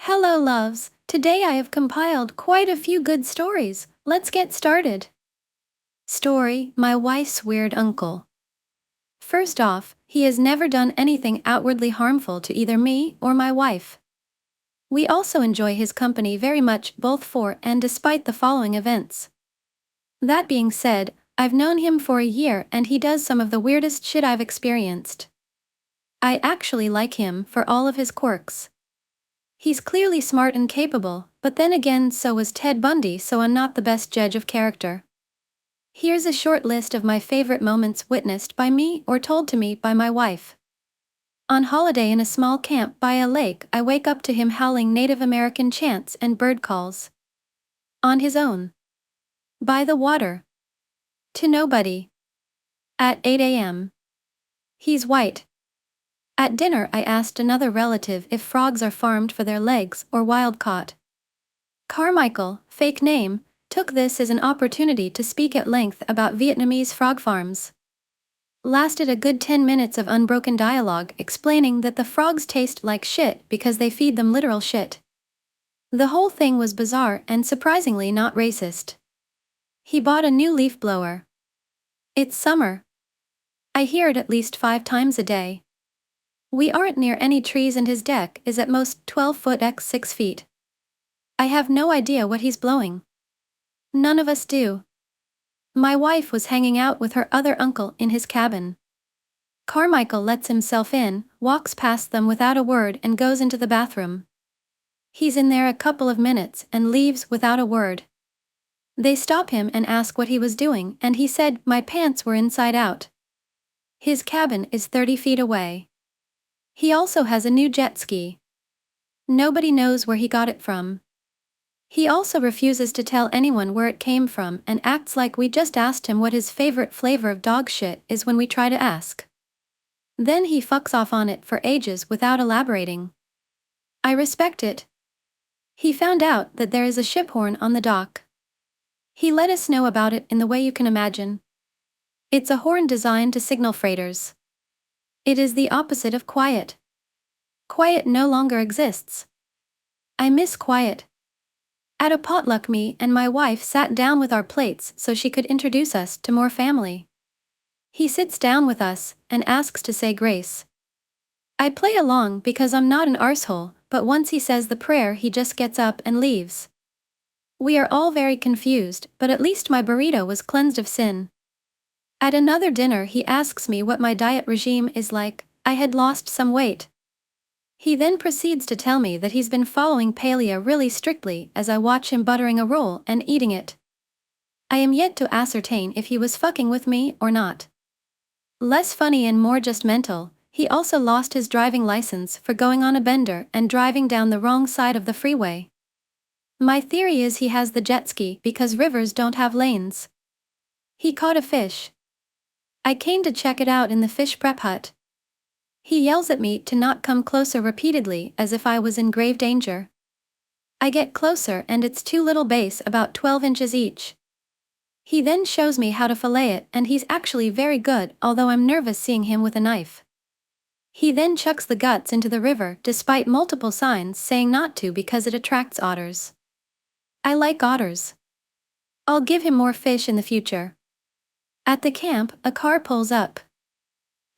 Hello, loves. Today I have compiled quite a few good stories. Let's get started. Story: My wife's weird uncle. First off, he has never done anything outwardly harmful to either me or my wife. We also enjoy his company very much, both for and despite the following events. That being said, I've known him for a year and he does some of the weirdest shit I've experienced. I actually like him for all of his quirks. He's clearly smart and capable, but then again so was Ted Bundy, so I'm not the best judge of character. Here's a short list of my favorite moments witnessed by me or told to me by my wife. On holiday in a small camp by a lake, I wake up to him howling Native American chants and bird calls. On his own. By the water. To nobody. At 8 a.m. He's white. At dinner I asked another relative if frogs are farmed for their legs or wild caught. Carmichael, fake name, took this as an opportunity to speak at length about Vietnamese frog farms. Lasted a good 10 minutes of unbroken dialogue explaining that the frogs taste like shit because they feed them literal shit. The whole thing was bizarre and surprisingly not racist. He bought a new leaf blower. It's summer. I hear it at least 5 times a day. We aren't near any trees and his deck is at most 12 foot x 6 feet. I have no idea what he's blowing. None of us do. My wife was hanging out with her other uncle in his cabin. Carmichael lets himself in, walks past them without a word and goes into the bathroom. He's in there a couple of minutes and leaves without a word. They stop him and ask what he was doing and he said, "My pants were inside out." His cabin is 30 feet away. He also has a new jet ski. Nobody knows where he got it from. He also refuses to tell anyone where it came from and acts like we just asked him what his favorite flavor of dog shit is when we try to ask. Then he fucks off on it for ages without elaborating. I respect it. He found out that there is a ship horn on the dock. He let us know about it in the way you can imagine. It's a horn designed to signal freighters. It is the opposite of quiet. Quiet no longer exists. I miss quiet. At a potluck, me and my wife sat down with our plates so she could introduce us to more family. He sits down with us and asks to say grace. I play along because I'm not an arsehole, but once he says the prayer he just gets up and leaves. We are all very confused, but at least my burrito was cleansed of sin. At another dinner he asks me what my diet regime is like. I had lost some weight. He then proceeds to tell me that he's been following paleo really strictly as I watch him buttering a roll and eating it. I am yet to ascertain if he was fucking with me or not. Less funny and more just mental, he also lost his driving license for going on a bender and driving down the wrong side of the freeway. My theory is he has the jet ski because rivers don't have lanes. He caught a fish. I came to check it out in the fish prep hut. He yells at me to not come closer repeatedly as if I was in grave danger. I get closer and it's 2 little bass about 12 inches each. He then shows me how to fillet it and he's actually very good, although I'm nervous seeing him with a knife. He then chucks the guts into the river despite multiple signs saying not to because it attracts otters. I like otters. I'll give him more fish in the future. At the camp, a car pulls up.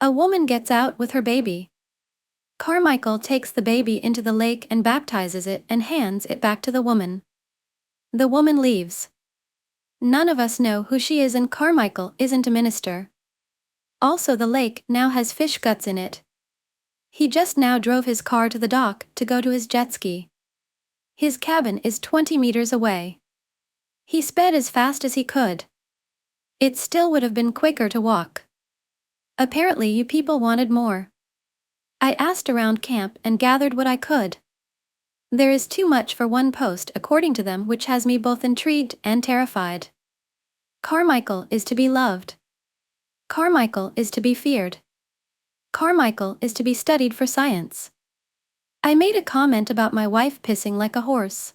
A woman gets out with her baby. Carmichael takes the baby into the lake and baptizes it and hands it back to the woman. The woman leaves. None of us know who she is and Carmichael isn't a minister. Also, the lake now has fish guts in it. He just now drove his car to the dock to go to his jet ski. His cabin is 20 meters away. He sped as fast as he could. It still would have been quicker to walk. Apparently you people wanted more. I asked around camp and gathered what I could. There is too much for one post according to them, which has me both intrigued and terrified. Carmichael is to be loved. Carmichael is to be feared. Carmichael is to be studied for science. I made a comment about my wife pissing like a horse.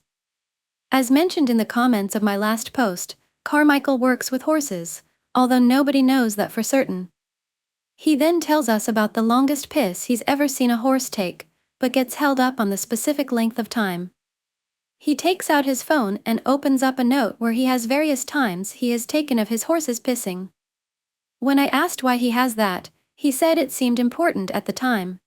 As mentioned in the comments of my last post, Carmichael works with horses, although nobody knows that for certain. He then tells us about the longest piss he's ever seen a horse take, but gets held up on the specific length of time. He takes out his phone and opens up a note where he has various times he has taken of his horses pissing. When I asked why he has that, he said it seemed important at the time.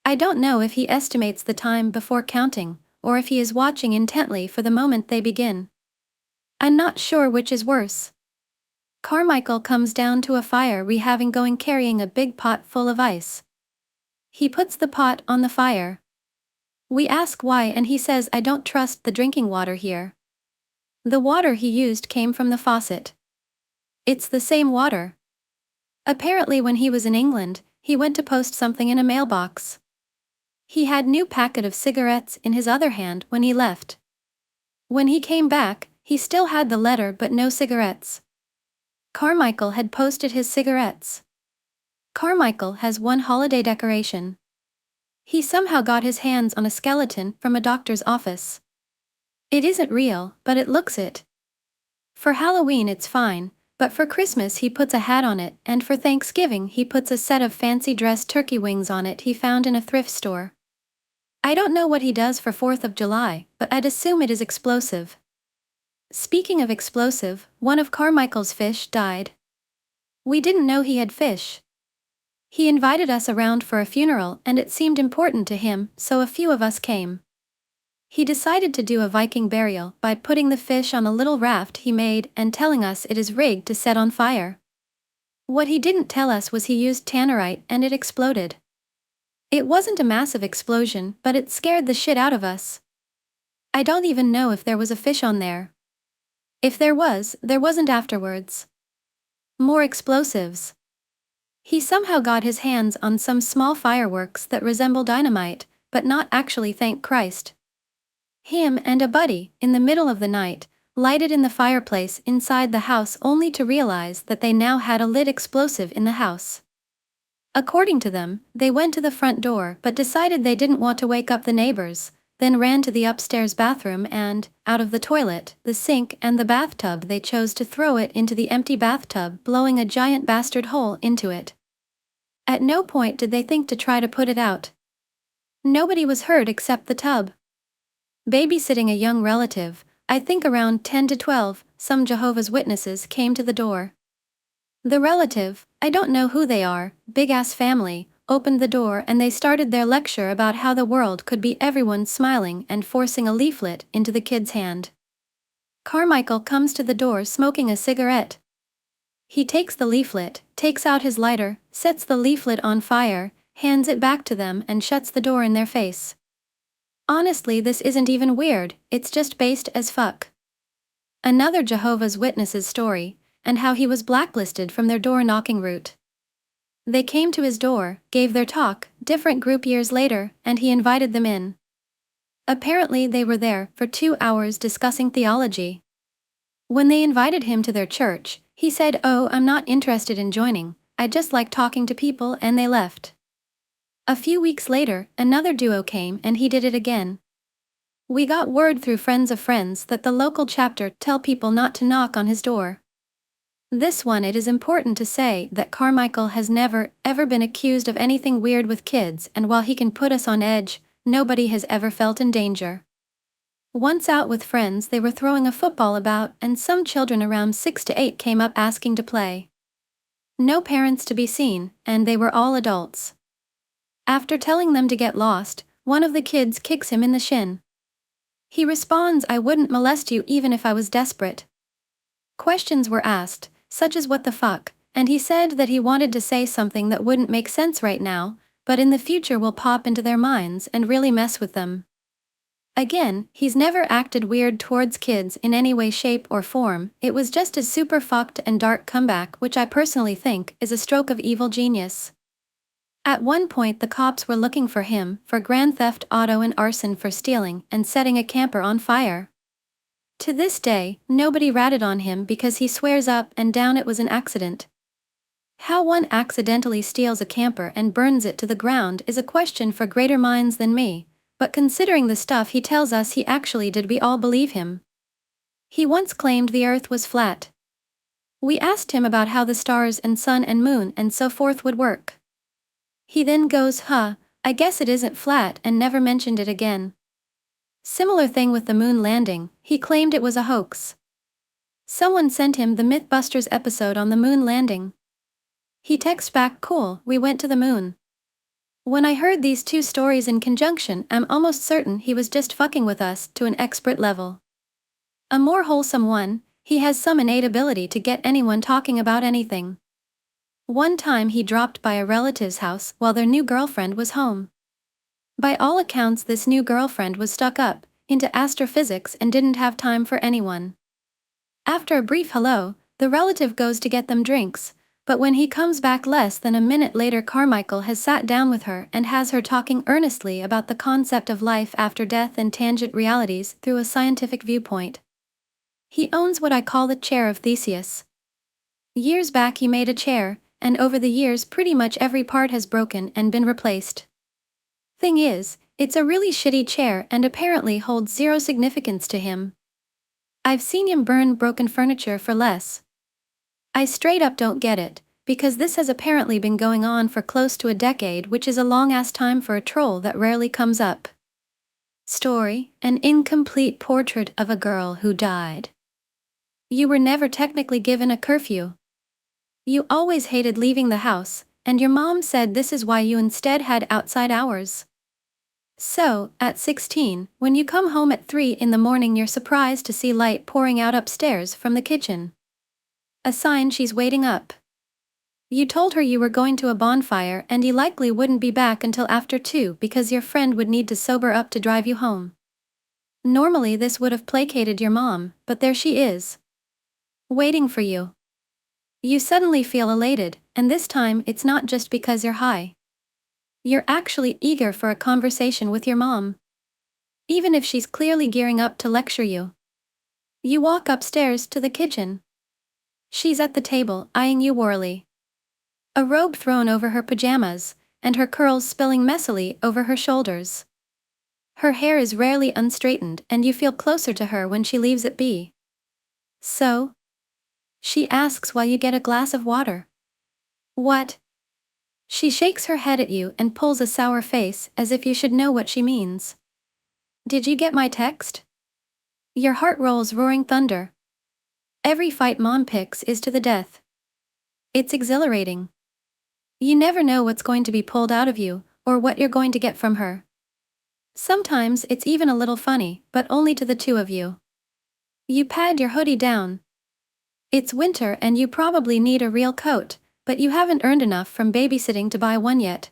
I don't know if he estimates the time before counting, or if he is watching intently for the moment they begin. I'm not sure which is worse. Carmichael comes down to a fire we having going carrying a big pot full of ice. He puts the pot on the fire. We ask why and he says I don't trust the drinking water here. The water he used came from the faucet. It's the same water. Apparently when he was in England, he went to post something in a mailbox. He had new packet of cigarettes in his other hand when he left. When he came back, he still had the letter but no cigarettes. Carmichael had posted his cigarettes. Carmichael has one holiday decoration. He somehow got his hands on a skeleton from a doctor's office. It isn't real, but it looks it. For Halloween it's fine, but for Christmas he puts a hat on it, and for Thanksgiving he puts a set of fancy dressed turkey wings on it he found in a thrift store. I don't know what he does for 4th of July, but I'd assume it is explosive. Speaking of explosive, one of Carmichael's fish died. We didn't know he had fish. He invited us around for a funeral and it seemed important to him, so a few of us came. He decided to do a Viking burial by putting the fish on a little raft he made and telling us it is rigged to set on fire. What he didn't tell us was he used tannerite and it exploded. It wasn't a massive explosion, but it scared the shit out of us. I don't even know if there was a fish on there. If there wasn't afterwards. More explosives. He somehow got his hands on some small fireworks that resemble dynamite, but not actually, thank Christ. Him and a buddy, in the middle of the night, lighted in the fireplace inside the house only to realize that they now had a lit explosive in the house. According to them, they went to the front door but decided they didn't want to wake up the neighbors, then ran to the upstairs bathroom and, out of the toilet, the sink and the bathtub they chose to throw it into the empty bathtub, blowing a giant bastard hole into it. At no point did they think to try to put it out. Nobody was hurt except the tub. Babysitting a young relative, I think around 10 to 12, some Jehovah's Witnesses came to the door. The relative, I don't know who they are, big-ass family, opened the door and they started their lecture about how the world could be everyone smiling and forcing a leaflet into the kid's hand. Carmichael comes to the door smoking a cigarette. He takes the leaflet, takes out his lighter, sets the leaflet on fire, hands it back to them and shuts the door in their face. Honestly, this isn't even weird, it's just based as fuck. Another Jehovah's Witnesses story, and how he was blacklisted from their door-knocking route. They came to his door, gave their talk, different group years later, and he invited them in. Apparently they were there for 2 hours discussing theology. When they invited him to their church, he said, "Oh, I'm not interested in joining, I just like talking to people," and they left. A few weeks later, another duo came and he did it again. We got word through friends of friends that the local chapter tell people not to knock on his door. This one, it is important to say that Carmichael has never, ever been accused of anything weird with kids, and while he can put us on edge, nobody has ever felt in danger. Once out with friends they were throwing a football about and some children around 6 to 8 came up asking to play. No parents to be seen, and they were all adults. After telling them to get lost, one of the kids kicks him in the shin. He responds, "I wouldn't molest you even if I was desperate." Questions were asked, such as what the fuck, and he said that he wanted to say something that wouldn't make sense right now, but in the future will pop into their minds and really mess with them. Again, he's never acted weird towards kids in any way, shape, or form, it was just a super fucked and dark comeback which I personally think is a stroke of evil genius. At one point the cops were looking for him for grand theft auto and arson for stealing and setting a camper on fire. To this day, nobody ratted on him because he swears up and down it was an accident. How one accidentally steals a camper and burns it to the ground is a question for greater minds than me, but considering the stuff he tells us he actually did, we all believe him. He once claimed the earth was flat. We asked him about how the stars and sun and moon and so forth would work. He then goes, I guess it isn't flat, and never mentioned it again. Similar thing with the moon landing, he claimed it was a hoax. Someone sent him the Mythbusters episode on the moon landing. He texts back, "Cool, we went to the moon." When I heard these two stories in conjunction, I'm almost certain he was just fucking with us to an expert level. A more wholesome one, he has some innate ability to get anyone talking about anything. One time he dropped by a relative's house while their new girlfriend was home. By all accounts, this new girlfriend was stuck up, into astrophysics, and didn't have time for anyone. After a brief hello, the relative goes to get them drinks, but when he comes back less than a minute later, Carmichael has sat down with her and has her talking earnestly about the concept of life after death and tangent realities through a scientific viewpoint. He owns what I call the chair of Theseus. Years back he made a chair, and over the years pretty much every part has broken and been replaced. Thing is, it's a really shitty chair and apparently holds zero significance to him. I've seen him burn broken furniture for less. I straight up don't get it, because this has apparently been going on for close to a decade, which is a long-ass time for a troll that rarely comes up. Story: an incomplete portrait of a girl who died. You were never technically given a curfew. You always hated leaving the house, and your mom said this is why you instead had outside hours. So, at 16, when you come home at 3 in the morning, you're surprised to see light pouring out upstairs from the kitchen. A sign she's waiting up. You told her you were going to a bonfire and you likely wouldn't be back until after 2 because your friend would need to sober up to drive you home. Normally this would have placated your mom, but there she is, waiting for you. You suddenly feel elated, and this time it's not just because you're high. You're actually eager for a conversation with your mom, even if she's clearly gearing up to lecture you. You walk upstairs to the kitchen. She's at the table, eyeing you warily. A robe thrown over her pajamas, and her curls spilling messily over her shoulders. Her hair is rarely unstraightened, and you feel closer to her when she leaves it be. "So?" she asks while you get a glass of water. "What?" She shakes her head at you and pulls a sour face as if you should know what she means. "Did you get my text?" Your heart rolls roaring thunder. Every fight mom picks is to the death. It's exhilarating. You never know what's going to be pulled out of you, or what you're going to get from her. Sometimes it's even a little funny, but only to the two of you. You pad your hoodie down. It's winter and you probably need a real coat, but you haven't earned enough from babysitting to buy one yet.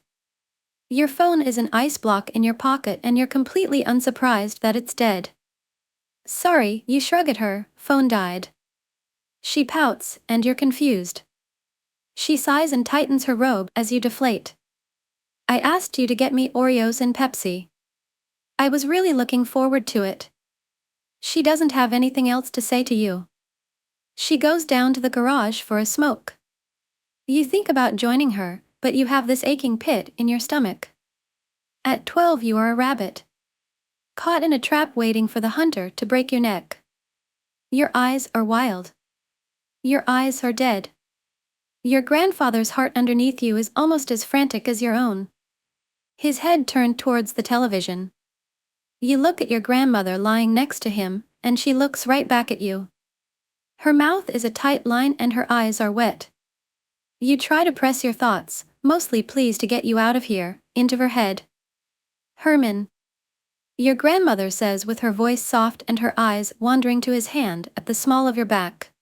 Your phone is an ice block in your pocket and you're completely unsurprised that it's dead. "Sorry," you shrug at her, "phone died." She pouts, and you're confused. She sighs and tightens her robe as you deflate. "I asked you to get me Oreos and Pepsi. I was really looking forward to it." She doesn't have anything else to say to you. She goes down to the garage for a smoke. You think about joining her, but you have this aching pit in your stomach. At 12 you are a rabbit, caught in a trap waiting for the hunter to break your neck. Your eyes are wild. Your eyes are dead. Your grandfather's heart underneath you is almost as frantic as your own. His head turned towards the television. You look at your grandmother lying next to him, and she looks right back at you. Her mouth is a tight line and her eyes are wet. You try to press your thoughts, mostly pleased to get you out of here, into her head. "Herman," your grandmother says with her voice soft and her eyes wandering to his hand at the small of your back.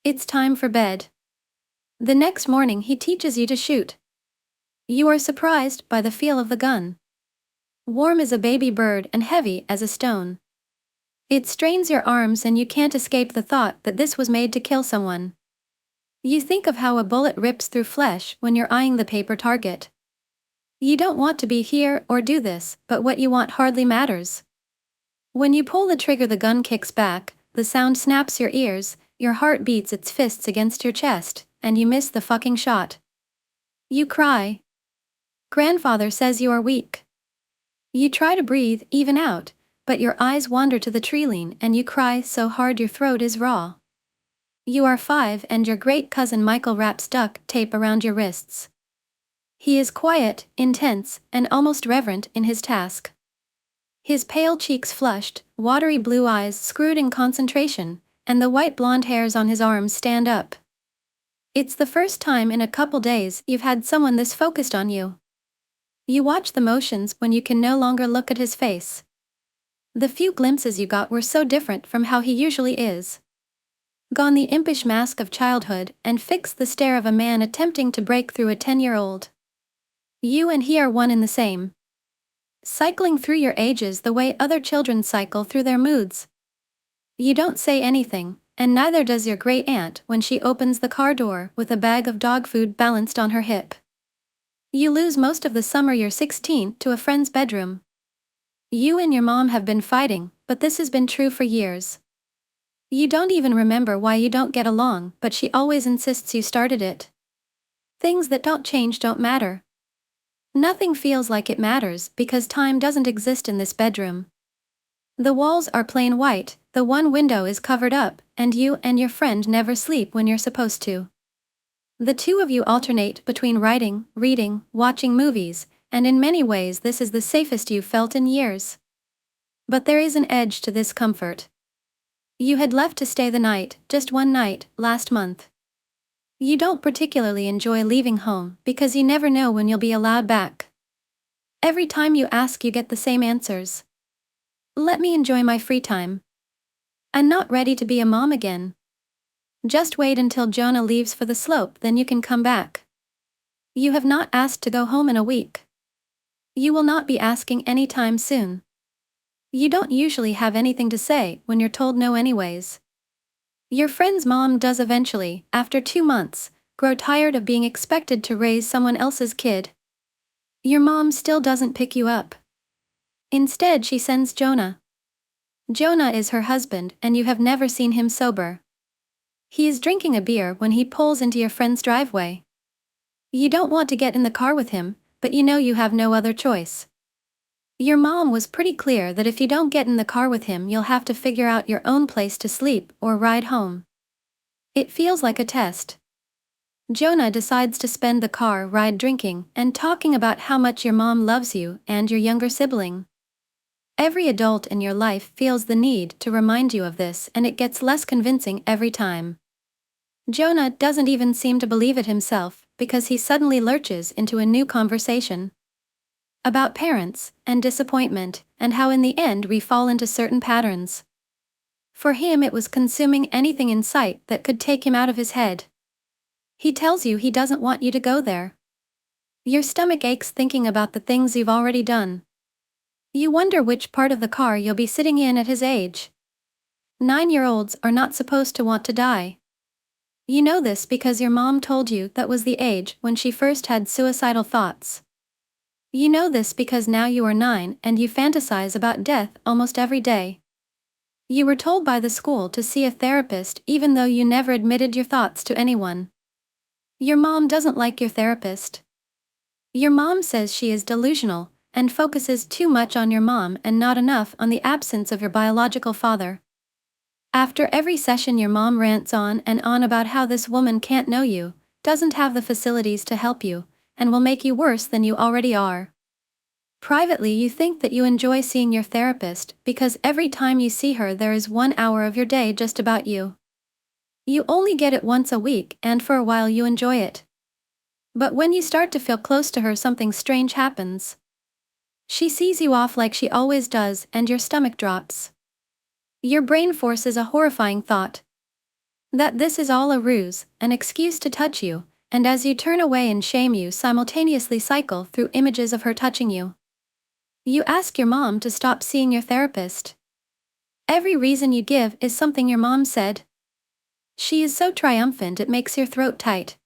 "It's time for bed." The next morning he teaches you to shoot. You are surprised by the feel of the gun. Warm as a baby bird and heavy as a stone. It strains your arms and you can't escape the thought that this was made to kill someone. You think of how a bullet rips through flesh when you're eyeing the paper target. You don't want to be here or do this, but what you want hardly matters. When you pull the trigger, the gun kicks back, the sound snaps your ears, your heart beats its fists against your chest, and you miss the fucking shot. You cry. Grandfather says you are weak. You try to breathe, even out, but your eyes wander to the treeline and you cry so hard your throat is raw. You are 5 and your great cousin Michael wraps duct tape around your wrists. He is quiet, intense, and almost reverent in his task. His pale cheeks flushed, watery blue eyes screwed in concentration, and the white blonde hairs on his arms stand up. It's the first time in a couple days you've had someone this focused on you. You watch the motions when you can no longer look at his face. The few glimpses you got were so different from how he usually is. Gone the impish mask of childhood and fixed the stare of a man attempting to break through a 10-year-old. You and he are one and the same. Cycling through your ages the way other children cycle through their moods. You don't say anything, and neither does your great aunt when she opens the car door with a bag of dog food balanced on her hip. You lose most of the summer you're 16 to a friend's bedroom. You and your mom have been fighting, but this has been true for years. You don't even remember why you don't get along, but she always insists you started it. Things that don't change don't matter. Nothing feels like it matters because time doesn't exist in this bedroom. The walls are plain white, the one window is covered up, and you and your friend never sleep when you're supposed to. The two of you alternate between writing, reading, watching movies, and in many ways this is the safest you've felt in years. But there is an edge to this comfort. You had left to stay the night, just one night, last month. You don't particularly enjoy leaving home because you never know when you'll be allowed back. Every time you ask you get the same answers. Let me enjoy my free time. I'm not ready to be a mom again. Just wait until Jonah leaves for the slope, then you can come back. You have not asked to go home in a week. You will not be asking anytime soon. You don't usually have anything to say when you're told no anyways. Your friend's mom does eventually, after 2 months, grow tired of being expected to raise someone else's kid. Your mom still doesn't pick you up. Instead she sends Jonah. Jonah is her husband and you have never seen him sober. He is drinking a beer when he pulls into your friend's driveway. You don't want to get in the car with him, but you know you have no other choice. Your mom was pretty clear that if you don't get in the car with him you'll have to figure out your own place to sleep or ride home. It feels like a test. Jonah decides to spend the car ride drinking and talking about how much your mom loves you and your younger sibling. Every adult in your life feels the need to remind you of this, and it gets less convincing every time. Jonah doesn't even seem to believe it himself because he suddenly lurches into a new conversation. About parents, and disappointment, and how in the end we fall into certain patterns. For him it was consuming anything in sight that could take him out of his head. He tells you he doesn't want you to go there. Your stomach aches thinking about the things you've already done. You wonder which part of the car you'll be sitting in at his age. 9-year-olds are not supposed to want to die. You know this because your mom told you that was the age when she first had suicidal thoughts. You know this because now you are 9 and you fantasize about death almost every day. You were told by the school to see a therapist even though you never admitted your thoughts to anyone. Your mom doesn't like your therapist. Your mom says she is delusional and focuses too much on your mom and not enough on the absence of your biological father. After every session your mom rants on and on about how this woman can't know you, doesn't have the facilities to help you, and will make you worse than you already are. Privately you think that you enjoy seeing your therapist because every time you see her there is 1 hour of your day just about you. You only get it once a week and for a while you enjoy it. But when you start to feel close to her something strange happens. She sees you off like she always does and your stomach drops. Your brain forces a horrifying thought. That this is all a ruse, an excuse to touch you, and as you turn away in shame you simultaneously cycle through images of her touching you. You ask your mom to stop seeing your therapist. Every reason you give is something your mom said. She is so triumphant it makes your throat tight.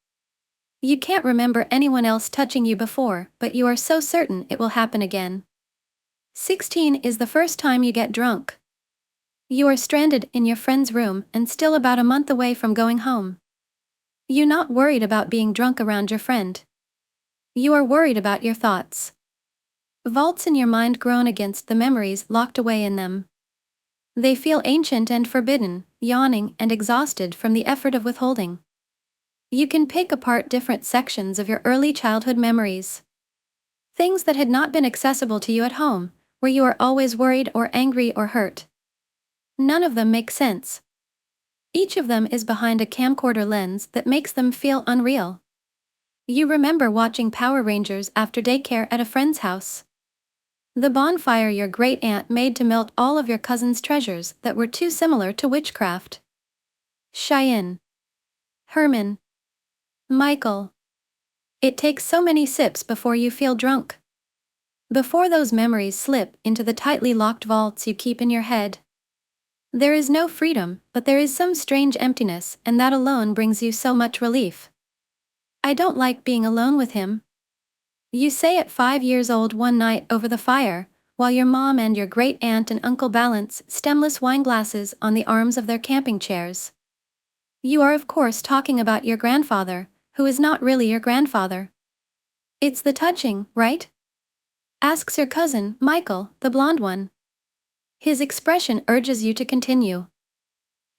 You can't remember anyone else touching you before, but you are so certain it will happen again. 16 is the first time you get drunk. You are stranded in your friend's room and still about a month away from going home. You're not worried about being drunk around your friend. You are worried about your thoughts. Vaults in your mind groan against the memories locked away in them. They feel ancient and forbidden, yawning and exhausted from the effort of withholding. You can pick apart different sections of your early childhood memories. Things that had not been accessible to you at home, where you are always worried or angry or hurt. None of them make sense. Each of them is behind a camcorder lens that makes them feel unreal. You remember watching Power Rangers after daycare at a friend's house. The bonfire your great-aunt made to melt all of your cousin's treasures that were too similar to witchcraft. Cheyenne. Herman. Michael. It takes so many sips before you feel drunk. Before those memories slip into the tightly locked vaults you keep in your head. There is no freedom, but there is some strange emptiness, and that alone brings you so much relief. I don't like being alone with him. You say at 5 years old one night over the fire, while your mom and your great-aunt and uncle balance stemless wine glasses on the arms of their camping chairs. You are of course talking about your grandfather, who is not really your grandfather. It's the touching, right? Asks your cousin, Michael, the blonde one. His expression urges you to continue.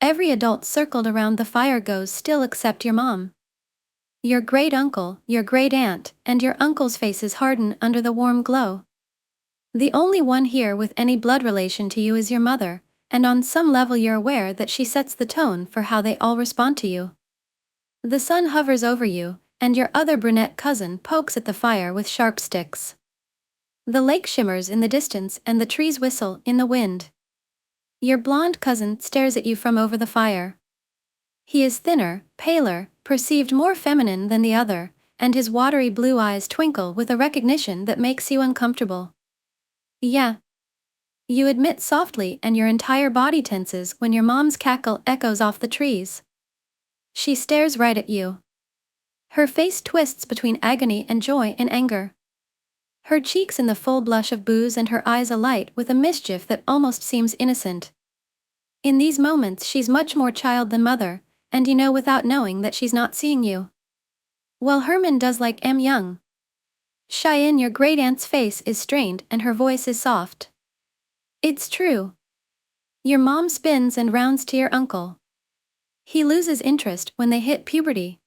Every adult circled around the fire goes still except your mom. Your great-uncle, your great-aunt, and your uncle's faces harden under the warm glow. The only one here with any blood relation to you is your mother, and on some level you're aware that she sets the tone for how they all respond to you. The sun hovers over you, and your other brunette cousin pokes at the fire with sharp sticks. The lake shimmers in the distance and the trees whistle in the wind. Your blonde cousin stares at you from over the fire. He is thinner, paler, perceived more feminine than the other, and his watery blue eyes twinkle with a recognition that makes you uncomfortable. Yeah. You admit softly, and your entire body tenses when your mom's cackle echoes off the trees. She stares right at you. Her face twists between agony and joy and anger. Her cheeks in the full blush of booze and her eyes alight with a mischief that almost seems innocent. In these moments she's much more child than mother, and you know without knowing that she's not seeing you. Well, Herman does like M. Young. Cheyenne, your great-aunt's face is strained and her voice is soft. It's true. Your mom spins and rounds to your uncle. He loses interest when they hit puberty.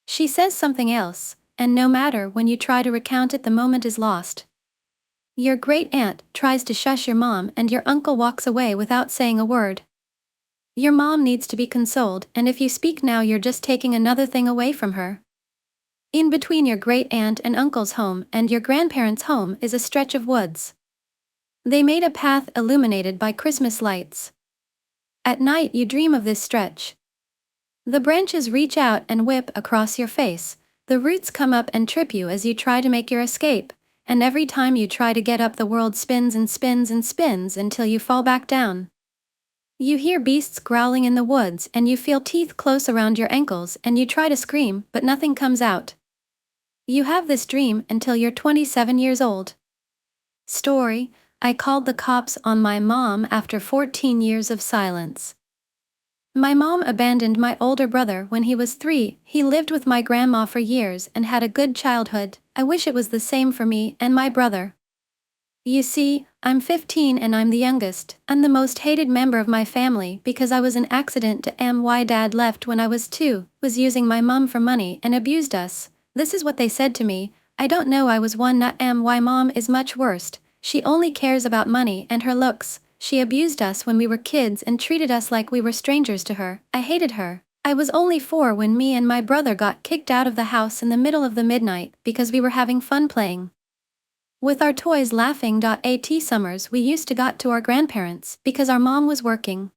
She says something else, and no matter when you try to recount it, the moment is lost. Your great-aunt tries to shush your mom and your uncle walks away without saying a word. Your mom needs to be consoled, and if you speak now you're just taking another thing away from her. In between your great-aunt and uncle's home and your grandparents' home is a stretch of woods. They made a path illuminated by Christmas lights. At night you dream of this stretch. The branches reach out and whip across your face, the roots come up and trip you as you try to make your escape, and every time you try to get up the world spins and spins and spins until you fall back down. You hear beasts growling in the woods and you feel teeth close around your ankles and you try to scream but nothing comes out. You have this dream until you're 27 years old. Story: I called the cops on my mom after 14 years of silence. My mom abandoned my older brother when he was 3. He lived with my grandma for years and had a good childhood. I wish it was the same for me and my brother. You see, I'm 15 and I'm the youngest. I'm the most hated member of my family because I was an accident to my dad left when I was 2, was using my mom for money and abused us. This is what they said to me. I don't know, I was one, not my mom is much worse. She only cares about money and her looks. She abused us when we were kids and treated us like we were strangers to her. I hated her. I was only 4 when me and my brother got kicked out of the house in the middle of the midnight because we were having fun playing with our toys, laughing. At summers we used to got to our grandparents because our mom was working.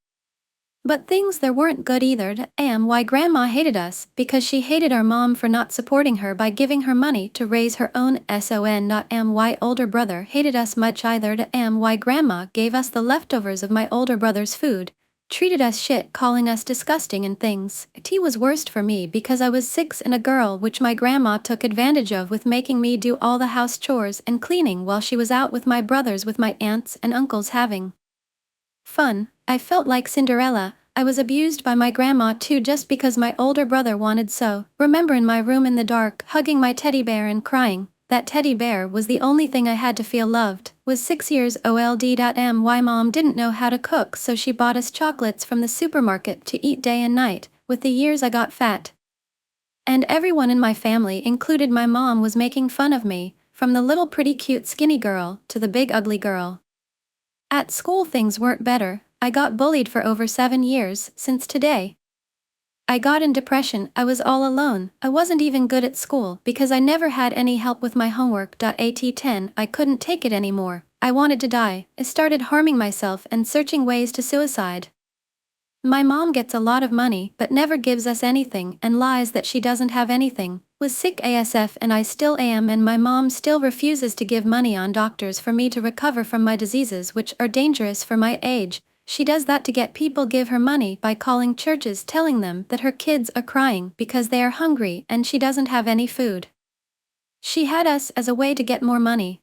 But things there weren't good either. Why grandma hated us because she hated our mom for not supporting her by giving her money to raise her own son. Why older brother hated us much either. Why grandma gave us the leftovers of my older brother's food, treated us shit, calling us disgusting and things. T was worst for me because I was 6 and a girl, which my grandma took advantage of with making me do all the house chores and cleaning while she was out with my brothers with my aunts and uncles having fun. I felt like Cinderella. I was abused by my grandma too just because my older brother wanted so. Remember in my room in the dark, hugging my teddy bear and crying. That teddy bear was the only thing I had to feel loved. Was 6 years old. My mom didn't know how to cook, so she bought us chocolates from the supermarket to eat day and night. With the years I got fat. And everyone in my family, included my mom, was making fun of me, from the little pretty cute skinny girl to the big ugly girl. At school things weren't better. I got bullied for over 7 years, since today. I got in depression. I was all alone. I wasn't even good at school because I never had any help with my homework. At 10, I couldn't take it anymore. I wanted to die. I started harming myself and searching ways to suicide. My mom gets a lot of money but never gives us anything and lies that she doesn't have anything. Was sick ASF and I still am, and my mom still refuses to give money on doctors for me to recover from my diseases, which are dangerous for my age. She does that to get people give her money by calling churches telling them that her kids are crying because they are hungry and she doesn't have any food. She had us as a way to get more money.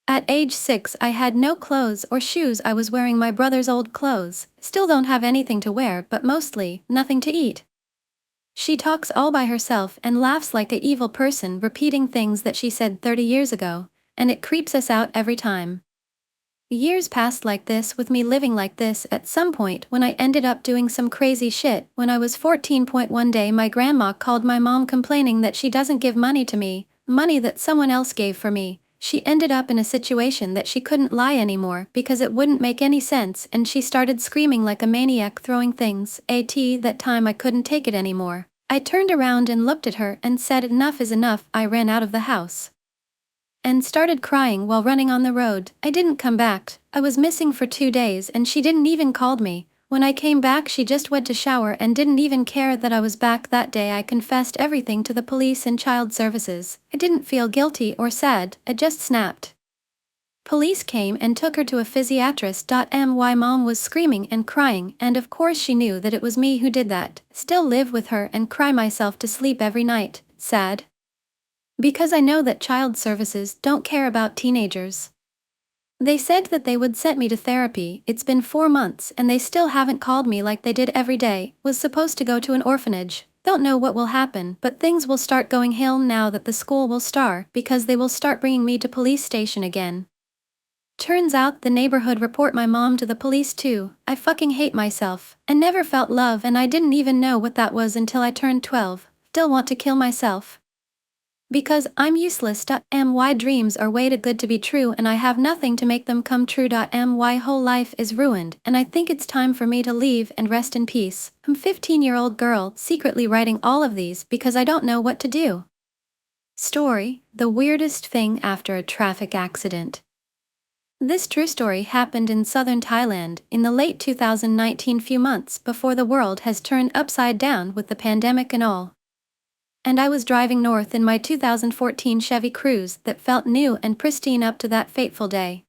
At age 6 I had no clothes or shoes. I was wearing my brother's old clothes. Still don't have anything to wear, but mostly nothing to eat. She talks all by herself and laughs like an evil person, repeating things that she said 30 years ago, and it creeps us out every time. Years passed like this with me living like this. At some point when I ended up doing some crazy shit, when I was 14. One day my grandma called my mom complaining that she doesn't give money to me, money that someone else gave for me. She ended up in a situation that she couldn't lie anymore because it wouldn't make any sense, and she started screaming like a maniac, throwing things. That time I couldn't take it anymore. I turned around and looked at her and said, "Enough is enough." I ran out of the house and started crying while running on the road. I didn't come back. I was missing for 2 days and she didn't even call me. When I came back she just went to shower and didn't even care that I was back that day. I confessed everything to the police and child services. I didn't feel guilty or sad, I just snapped. Police came and took her to a physiatrist. My mom was screaming and crying, and of course she knew that it was me who did that. Still live with her and cry myself to sleep every night, sad. Because I know that child services don't care about teenagers. They said that they would send me to therapy. It's been 4 months and they still haven't called me like they did every day. Was supposed to go to an orphanage. Don't know what will happen, but things will start going hell now that the school will start, because they will start bringing me to police station again. Turns out the neighborhood report my mom to the police too. I fucking hate myself. I never felt love and I didn't even know what that was until I turned 12. Still want to kill myself. Because I'm useless. My dreams are way too good to be true and I have nothing to make them come true. My whole life is ruined and I think it's time for me to leave and rest in peace. I'm a 15-year-old girl secretly writing all of these because I don't know what to do. Story: the weirdest thing after a traffic accident. This true story happened in southern Thailand in the late 2019, few months before the world has turned upside down with the pandemic and all. And I was driving north in my 2014 Chevy Cruze that felt new and pristine up to that fateful day.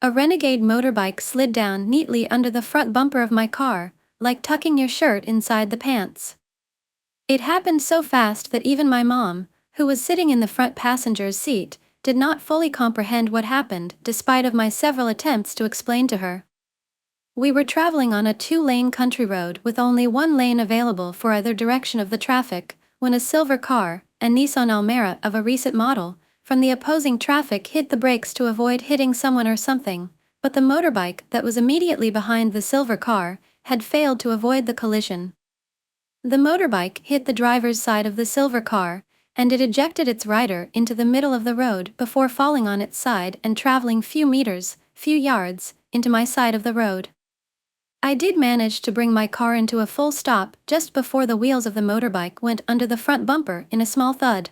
A renegade motorbike slid down neatly under the front bumper of my car, like tucking your shirt inside the pants. It happened so fast that even my mom, who was sitting in the front passenger's seat, did not fully comprehend what happened, despite of my several attempts to explain to her. We were traveling on a 2-lane country road with only 1 lane available for either direction of the traffic, when a silver car, a Nissan Almera of a recent model, from the opposing traffic hit the brakes to avoid hitting someone or something, but the motorbike that was immediately behind the silver car had failed to avoid the collision. The motorbike hit the driver's side of the silver car, and it ejected its rider into the middle of the road before falling on its side and traveling few yards, into my side of the road. I did manage to bring my car into a full stop just before the wheels of the motorbike went under the front bumper in a small thud.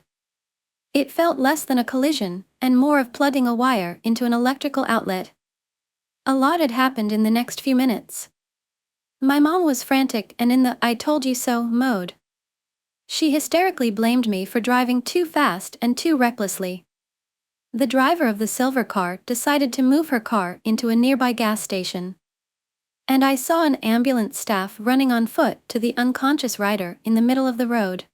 It felt less than a collision, and more of plugging a wire into an electrical outlet. A lot had happened in the next few minutes. My mom was frantic and in the "I told you so" mode. She hysterically blamed me for driving too fast and too recklessly. The driver of the silver car decided to move her car into a nearby gas station. And I saw an ambulance staff running on foot to the unconscious rider in the middle of the road.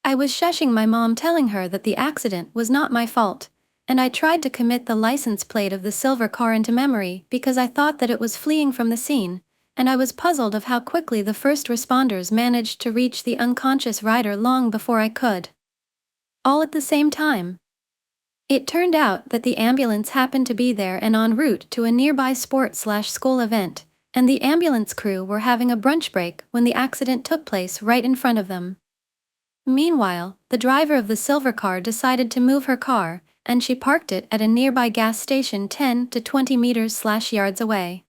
I was shushing my mom, telling her that the accident was not my fault, and I tried to commit the license plate of the silver car into memory because I thought that it was fleeing from the scene, and I was puzzled of how quickly the first responders managed to reach the unconscious rider long before I could. All at the same time. It turned out that the ambulance happened to be there and en route to a nearby sport/school event, and the ambulance crew were having a brunch break when the accident took place right in front of them. Meanwhile, the driver of the silver car decided to move her car, and she parked it at a nearby gas station 10 to 20 meters/yards away.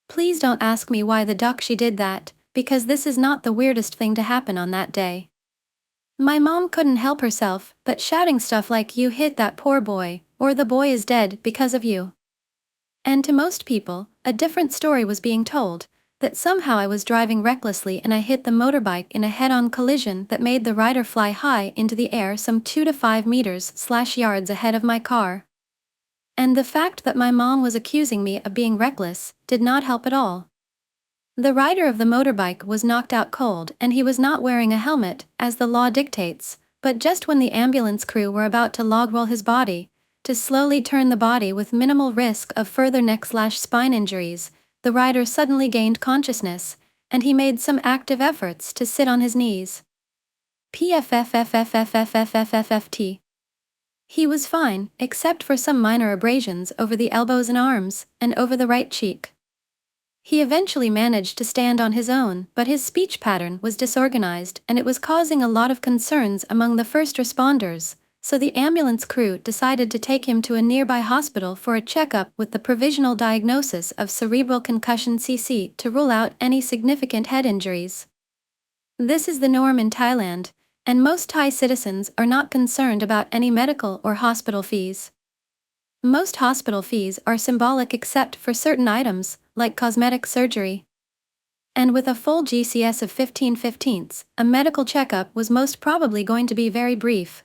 Please don't ask me why the duck she did that, because this is not the weirdest thing to happen on that day. My mom couldn't help herself but shouting stuff like "You hit that poor boy," or "The boy is dead because of you." And to most people, a different story was being told, that somehow I was driving recklessly and I hit the motorbike in a head-on collision that made the rider fly high into the air some 2 to 5 meters/yards ahead of my car. And the fact that my mom was accusing me of being reckless did not help at all. The rider of the motorbike was knocked out cold and he was not wearing a helmet, as the law dictates, but just when the ambulance crew were about to log-roll his body, to slowly turn the body with minimal risk of further neck/spine injuries, the rider suddenly gained consciousness, and he made some active efforts to sit on his knees. PFFFFFFFFFFT. He was fine, except for some minor abrasions over the elbows and arms, and over the right cheek. He eventually managed to stand on his own, but his speech pattern was disorganized and it was causing a lot of concerns among the first responders, so the ambulance crew decided to take him to a nearby hospital for a checkup with the provisional diagnosis of cerebral concussion (CC) to rule out any significant head injuries. This is the norm in Thailand, and most Thai citizens are not concerned about any medical or hospital fees. Most hospital fees are symbolic except for certain items, like cosmetic surgery. And with a full GCS of 15/15, a medical checkup was most probably going to be very brief.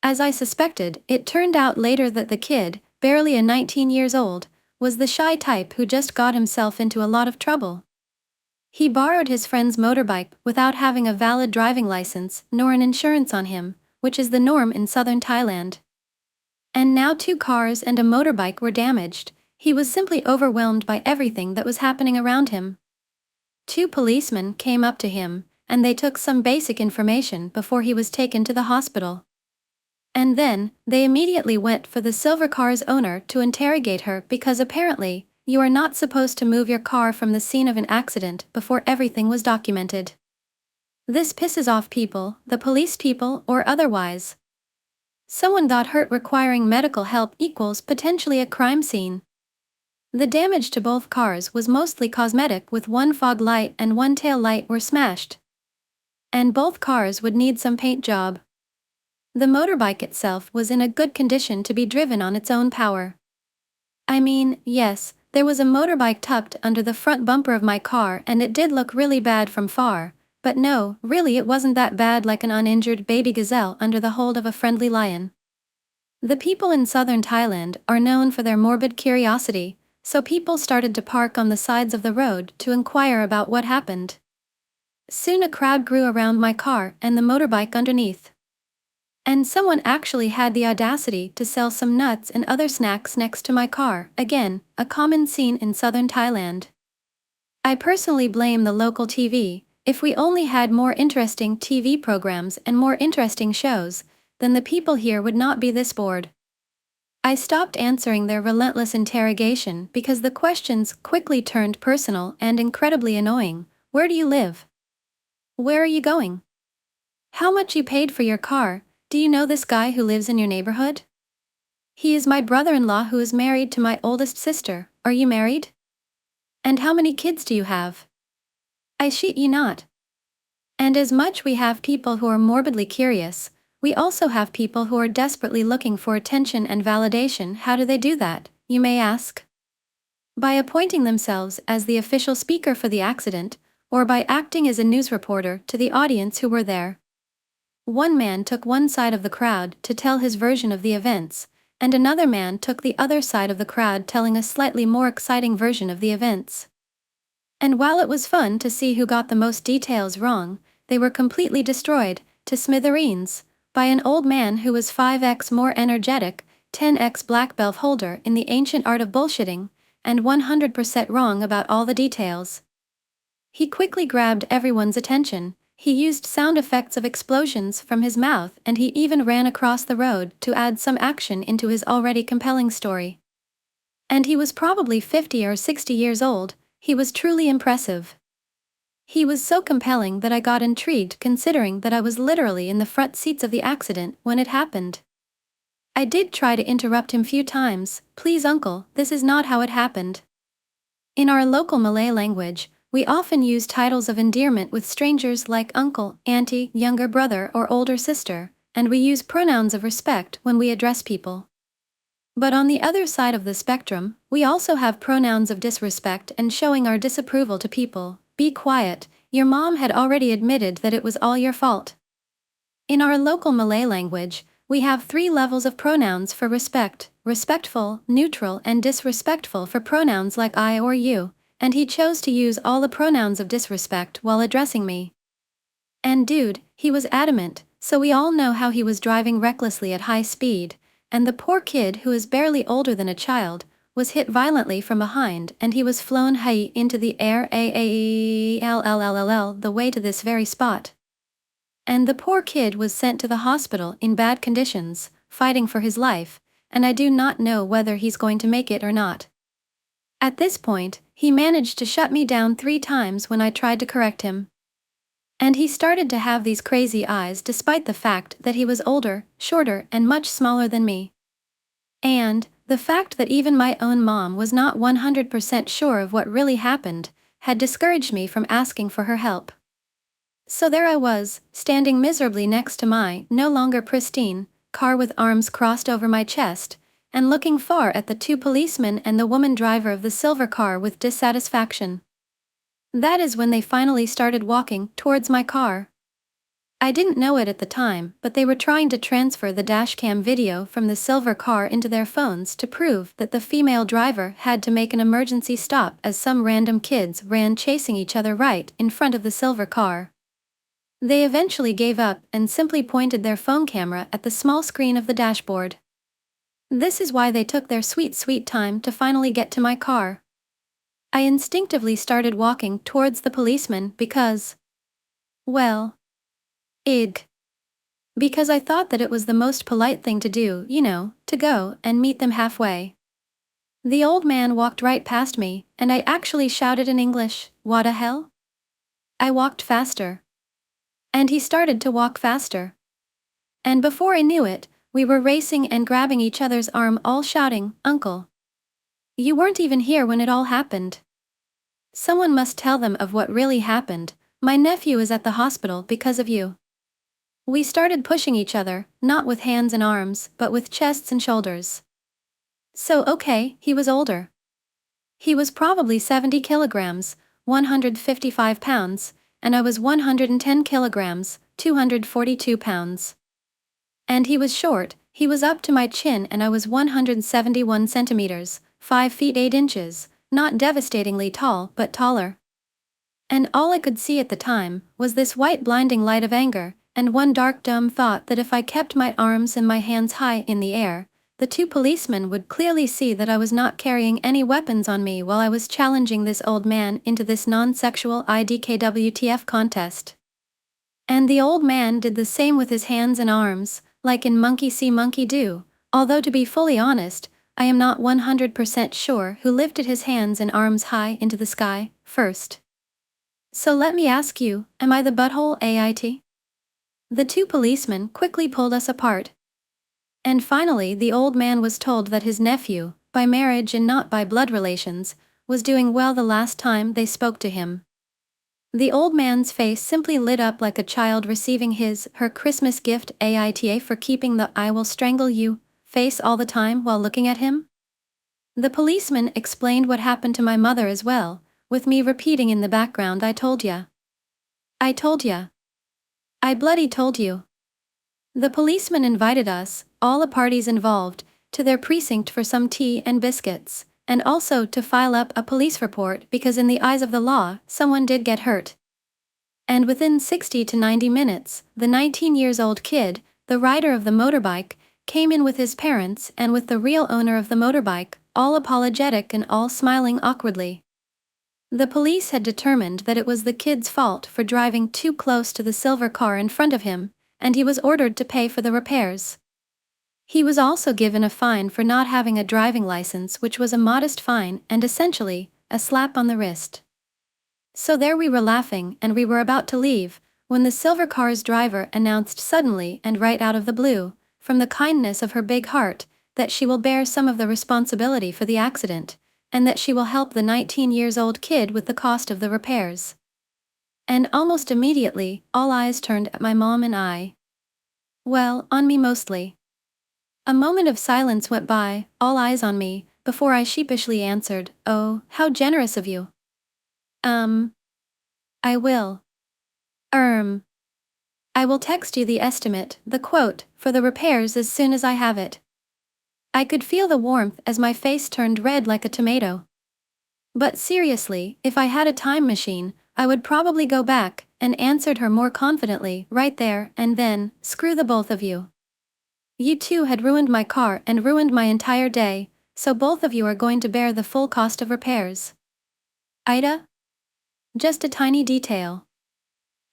As I suspected, it turned out later that the kid, barely 19 years old, was the shy type who just got himself into a lot of trouble. He borrowed his friend's motorbike without having a valid driving license nor an insurance on him, which is the norm in southern Thailand. And now 2 cars and a motorbike were damaged. He was simply overwhelmed by everything that was happening around him. 2 policemen came up to him, and they took some basic information before he was taken to the hospital. And then, they immediately went for the silver car's owner to interrogate her because apparently, you are not supposed to move your car from the scene of an accident before everything was documented. This pisses off people, the police people or otherwise. Someone got hurt requiring medical help equals potentially a crime scene. The damage to both cars was mostly cosmetic, with 1 fog light and 1 tail light were smashed. And both cars would need some paint job. The motorbike itself was in a good condition to be driven on its own power. I mean, yes, there was a motorbike tucked under the front bumper of my car and it did look really bad from far, but no, really it wasn't that bad, like an uninjured baby gazelle under the hold of a friendly lion. The people in southern Thailand are known for their morbid curiosity, so people started to park on the sides of the road to inquire about what happened. Soon a crowd grew around my car and the motorbike underneath. And someone actually had the audacity to sell some nuts and other snacks next to my car, again, a common scene in southern Thailand. I personally blame the local TV. If we only had more interesting TV programs and more interesting shows, then the people here would not be this bored. I stopped answering their relentless interrogation because the questions quickly turned personal and incredibly annoying. Where do you live? Where are you going? How much you paid for your car? Do you know this guy who lives in your neighborhood? He is my brother-in-law who is married to my oldest sister. Are you married? And how many kids do you have? I shit you not. And as much we have people who are morbidly curious, we also have people who are desperately looking for attention and validation. How do they do that, you may ask? By appointing themselves as the official speaker for the accident, or by acting as a news reporter to the audience who were there. One man took one side of the crowd to tell his version of the events, and another man took the other side of the crowd telling a slightly more exciting version of the events. And while it was fun to see who got the most details wrong, they were completely destroyed, to smithereens, by an old man who was 5x more energetic, 10x black belt holder in the ancient art of bullshitting, and 100% wrong about all the details. He quickly grabbed everyone's attention. He used sound effects of explosions from his mouth and he even ran across the road to add some action into his already compelling story. And he was probably 50 or 60 years old. He was truly impressive. He was so compelling that I got intrigued considering that I was literally in the front seats of the accident when it happened. I did try to interrupt him few times. Please uncle, this is not how it happened. In our local Malay language, we often use titles of endearment with strangers like uncle, auntie, younger brother or older sister, and we use pronouns of respect when we address people. But on the other side of the spectrum, we also have pronouns of disrespect and showing our disapproval to people. Be quiet, your mom had already admitted that it was all your fault. In our local Malay language, we have 3 levels of pronouns for respect: respectful, neutral, and disrespectful for pronouns like I or you, and he chose to use all the pronouns of disrespect while addressing me. And dude, he was adamant, so we all know how he was driving recklessly at high speed, and the poor kid, who is barely older than a child, was hit violently from behind and he was flown high into the air the way to this very spot. And the poor kid was sent to the hospital in bad conditions, fighting for his life, and I do not know whether he's going to make it or not. At this point, he managed to shut me down 3 times when I tried to correct him. And he started to have these crazy eyes despite the fact that he was older, shorter, and much smaller than me. And the fact that even my own mom was not 100% sure of what really happened had discouraged me from asking for her help. So there I was, standing miserably next to my, no longer pristine, car with arms crossed over my chest, and looking far at the 2 policemen and the woman driver of the silver car with dissatisfaction. That is when they finally started walking towards my car. I didn't know it at the time, but they were trying to transfer the dashcam video from the silver car into their phones to prove that the female driver had to make an emergency stop as some random kids ran chasing each other right in front of the silver car. They eventually gave up and simply pointed their phone camera at the small screen of the dashboard. This is why they took their sweet time to finally get to my car. I instinctively started walking towards the policeman because, well, because I thought that it was the most polite thing to do, to go and meet them halfway. The old man walked right past me, and I actually shouted in English, "What the hell?" I walked faster. And he started to walk faster. And before I knew it, we were racing and grabbing each other's arm, all shouting, "Uncle! You weren't even here when it all happened. Someone must tell them of what really happened. My nephew is at the hospital because of you." We started pushing each other, not with hands and arms, but with chests and shoulders. So okay, he was older. He was probably 70 kilograms, 155 pounds, and I was 110 kilograms, 242 pounds. And he was short, he was up to my chin, and I was 171 centimeters, 5 feet 8 inches, not devastatingly tall but taller. And all I could see at the time was this white blinding light of anger, and one dark dumb thought that if I kept my arms and my hands high in the air, the 2 policemen would clearly see that I was not carrying any weapons on me while I was challenging this old man into this non-sexual IDKWTF contest. And the old man did the same with his hands and arms, like in Monkey See Monkey Do, although to be fully honest, I am not 100% sure who lifted his hands and arms high into the sky first. So let me ask you, am I the butthole AIT? The 2 policemen quickly pulled us apart. And finally the old man was told that his nephew, by marriage and not by blood relations, was doing well the last time they spoke to him. The old man's face simply lit up like a child receiving her Christmas gift AITA for keeping the "I will strangle you" face all the time while looking at him. The policeman explained what happened to my mother as well, with me repeating in the background, "I told ya. I told ya. I bloody told you." The policeman invited us, all the parties involved, to their precinct for some tea and biscuits, and also to file up a police report because in the eyes of the law, someone did get hurt. And within 60 to 90 minutes, the 19-year-old kid, the rider of the motorbike, came in with his parents and with the real owner of the motorbike, all apologetic and all smiling awkwardly. The police had determined that it was the kid's fault for driving too close to the silver car in front of him, and he was ordered to pay for the repairs. He was also given a fine for not having a driving license, which was a modest fine and essentially a slap on the wrist. So there we were laughing, and we were about to leave, when the silver car's driver announced suddenly and right out of the blue, from the kindness of her big heart, that she will bear some of the responsibility for the accident, and that she will help the 19-year-old kid with the cost of the repairs. And almost immediately, all eyes turned at my mom and I. Well, on me mostly. A moment of silence went by, all eyes on me, before I sheepishly answered, "Oh, how generous of you." I will. I will text you the estimate, the quote, for the repairs as soon as I have it. I could feel the warmth as my face turned red like a tomato. But seriously, if I had a time machine, I would probably go back, and answered her more confidently, right there and then, "Screw the both of you. You two had ruined my car and ruined my entire day, so both of you are going to bear the full cost of repairs." Ida? Just a tiny detail.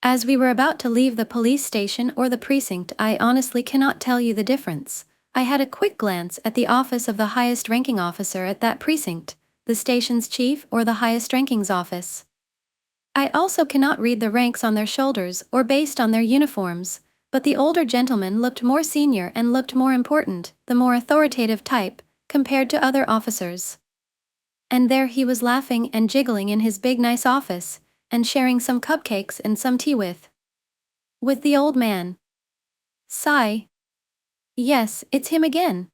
As we were about to leave the police station or the precinct, I honestly cannot tell you the difference. I had a quick glance at the office of the highest ranking officer at that precinct, the station's chief or the highest ranking's office. I also cannot read the ranks on their shoulders or based on their uniforms, but the older gentleman looked more senior and looked more important, the more authoritative type, compared to other officers. And there he was laughing and jiggling in his big nice office, and sharing some cupcakes and some tea with the old man. Sigh. Yes, it's him again.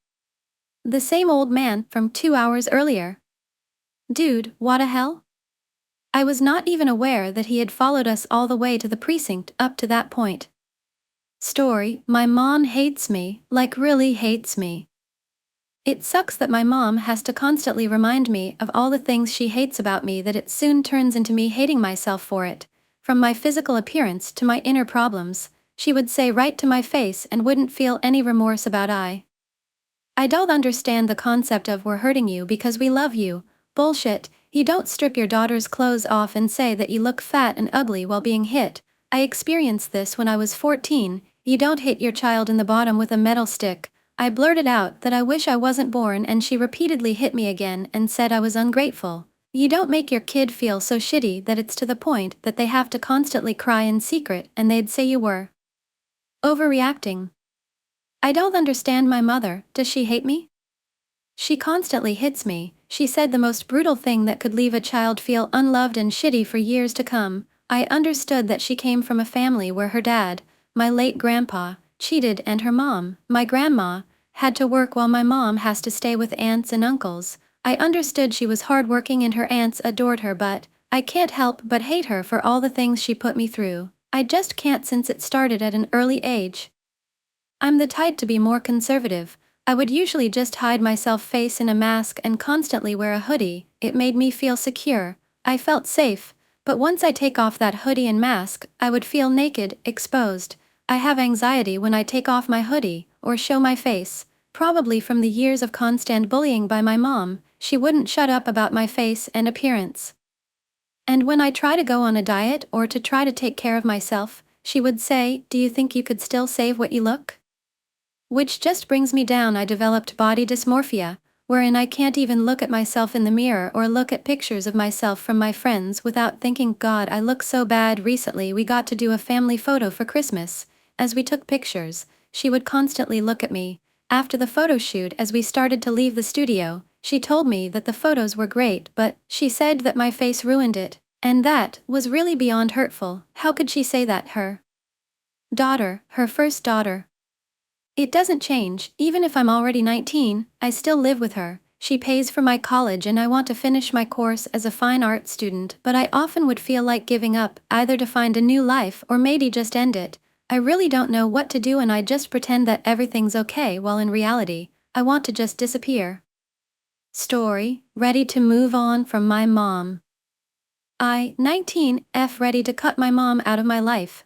The same old man from 2 hours earlier. Dude, what a hell? I was not even aware that he had followed us all the way to the precinct up to that point. Story, my mom hates me, like really hates me. It sucks that my mom has to constantly remind me of all the things she hates about me, that it soon turns into me hating myself for it. From my physical appearance to my inner problems, she would say right to my face and wouldn't feel any remorse about I don't understand the concept of "we're hurting you because we love you." Bullshit. You don't strip your daughter's clothes off and say that you look fat and ugly while being hit. I experienced this when I was 14. You don't hit your child in the bottom with a metal stick. I blurted out that I wish I wasn't born, and she repeatedly hit me again and said I was ungrateful. You don't make your kid feel so shitty that it's to the point that they have to constantly cry in secret, and they'd say you were overreacting. I don't understand my mother. Does she hate me? She constantly hits me. She said the most brutal thing that could leave a child feel unloved and shitty for years to come. I understood that she came from a family where her dad, my late grandpa, cheated, and her mom, my grandma, had to work while my mom has to stay with aunts and uncles. I understood she was hardworking and her aunts adored her, but I can't help but hate her for all the things she put me through. I just can't, since it started at an early age. I'm the type to be more conservative. I would usually just hide myself face in a mask and constantly wear a hoodie. It made me feel secure. I felt safe. But once I take off that hoodie and mask, I would feel naked, exposed. I have anxiety when I take off my hoodie or show my face, probably from the years of constant bullying by my mom. She wouldn't shut up about my face and appearance. And when I try to go on a diet or to try to take care of myself, she would say, "Do you think you could still save what you look?" Which just brings me down. I developed body dysmorphia, wherein I can't even look at myself in the mirror or look at pictures of myself from my friends without thinking, "God, I look so bad." Recently we got to do a family photo for Christmas. As we took pictures, she would constantly look at me. After the photo shoot, as we started to leave the studio, she told me that the photos were great, but she said that my face ruined it, and that was really beyond hurtful. How could she say that? Her daughter, her first daughter. It doesn't change. Even if I'm already 19, I still live with her. She pays for my college and I want to finish my course as a fine arts student, but I often would feel like giving up, either to find a new life or maybe just end it. I really don't know what to do, and I just pretend that everything's okay while in reality, I want to just disappear. Story, ready to move on from my mom. 19, ready to cut my mom out of my life.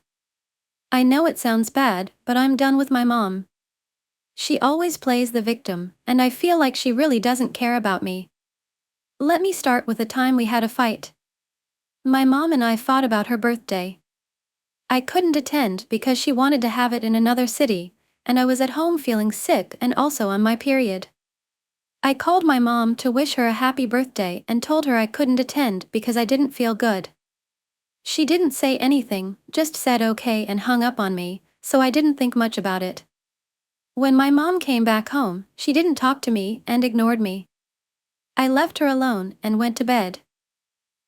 I know it sounds bad, but I'm done with my mom. She always plays the victim, and I feel like she really doesn't care about me. Let me start with the time we had a fight. My mom and I fought about her birthday. I couldn't attend because she wanted to have it in another city, and I was at home feeling sick and also on my period. I called my mom to wish her a happy birthday and told her I couldn't attend because I didn't feel good. She didn't say anything, just said okay and hung up on me, so I didn't think much about it. When my mom came back home, she didn't talk to me and ignored me. I left her alone and went to bed.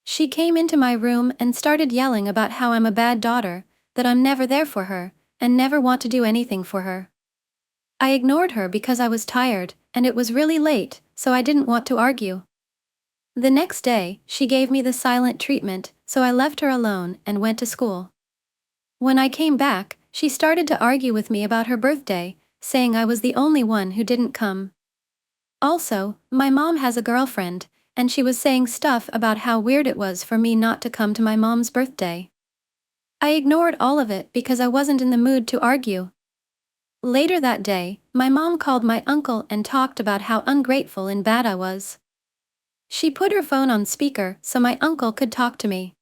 She came into my room and started yelling about how I'm a bad daughter, that I'm never there for her, and never want to do anything for her. I ignored her because I was tired, and it was really late, so I didn't want to argue. The next day, she gave me the silent treatment, so I left her alone and went to school. When I came back, she started to argue with me about her birthday, saying I was the only one who didn't come. Also, my mom has a girlfriend, and she was saying stuff about how weird it was for me not to come to my mom's birthday. I ignored all of it because I wasn't in the mood to argue. Later that day, my mom called my uncle and talked about how ungrateful and bad I was. She put her phone on speaker so my uncle could talk to me.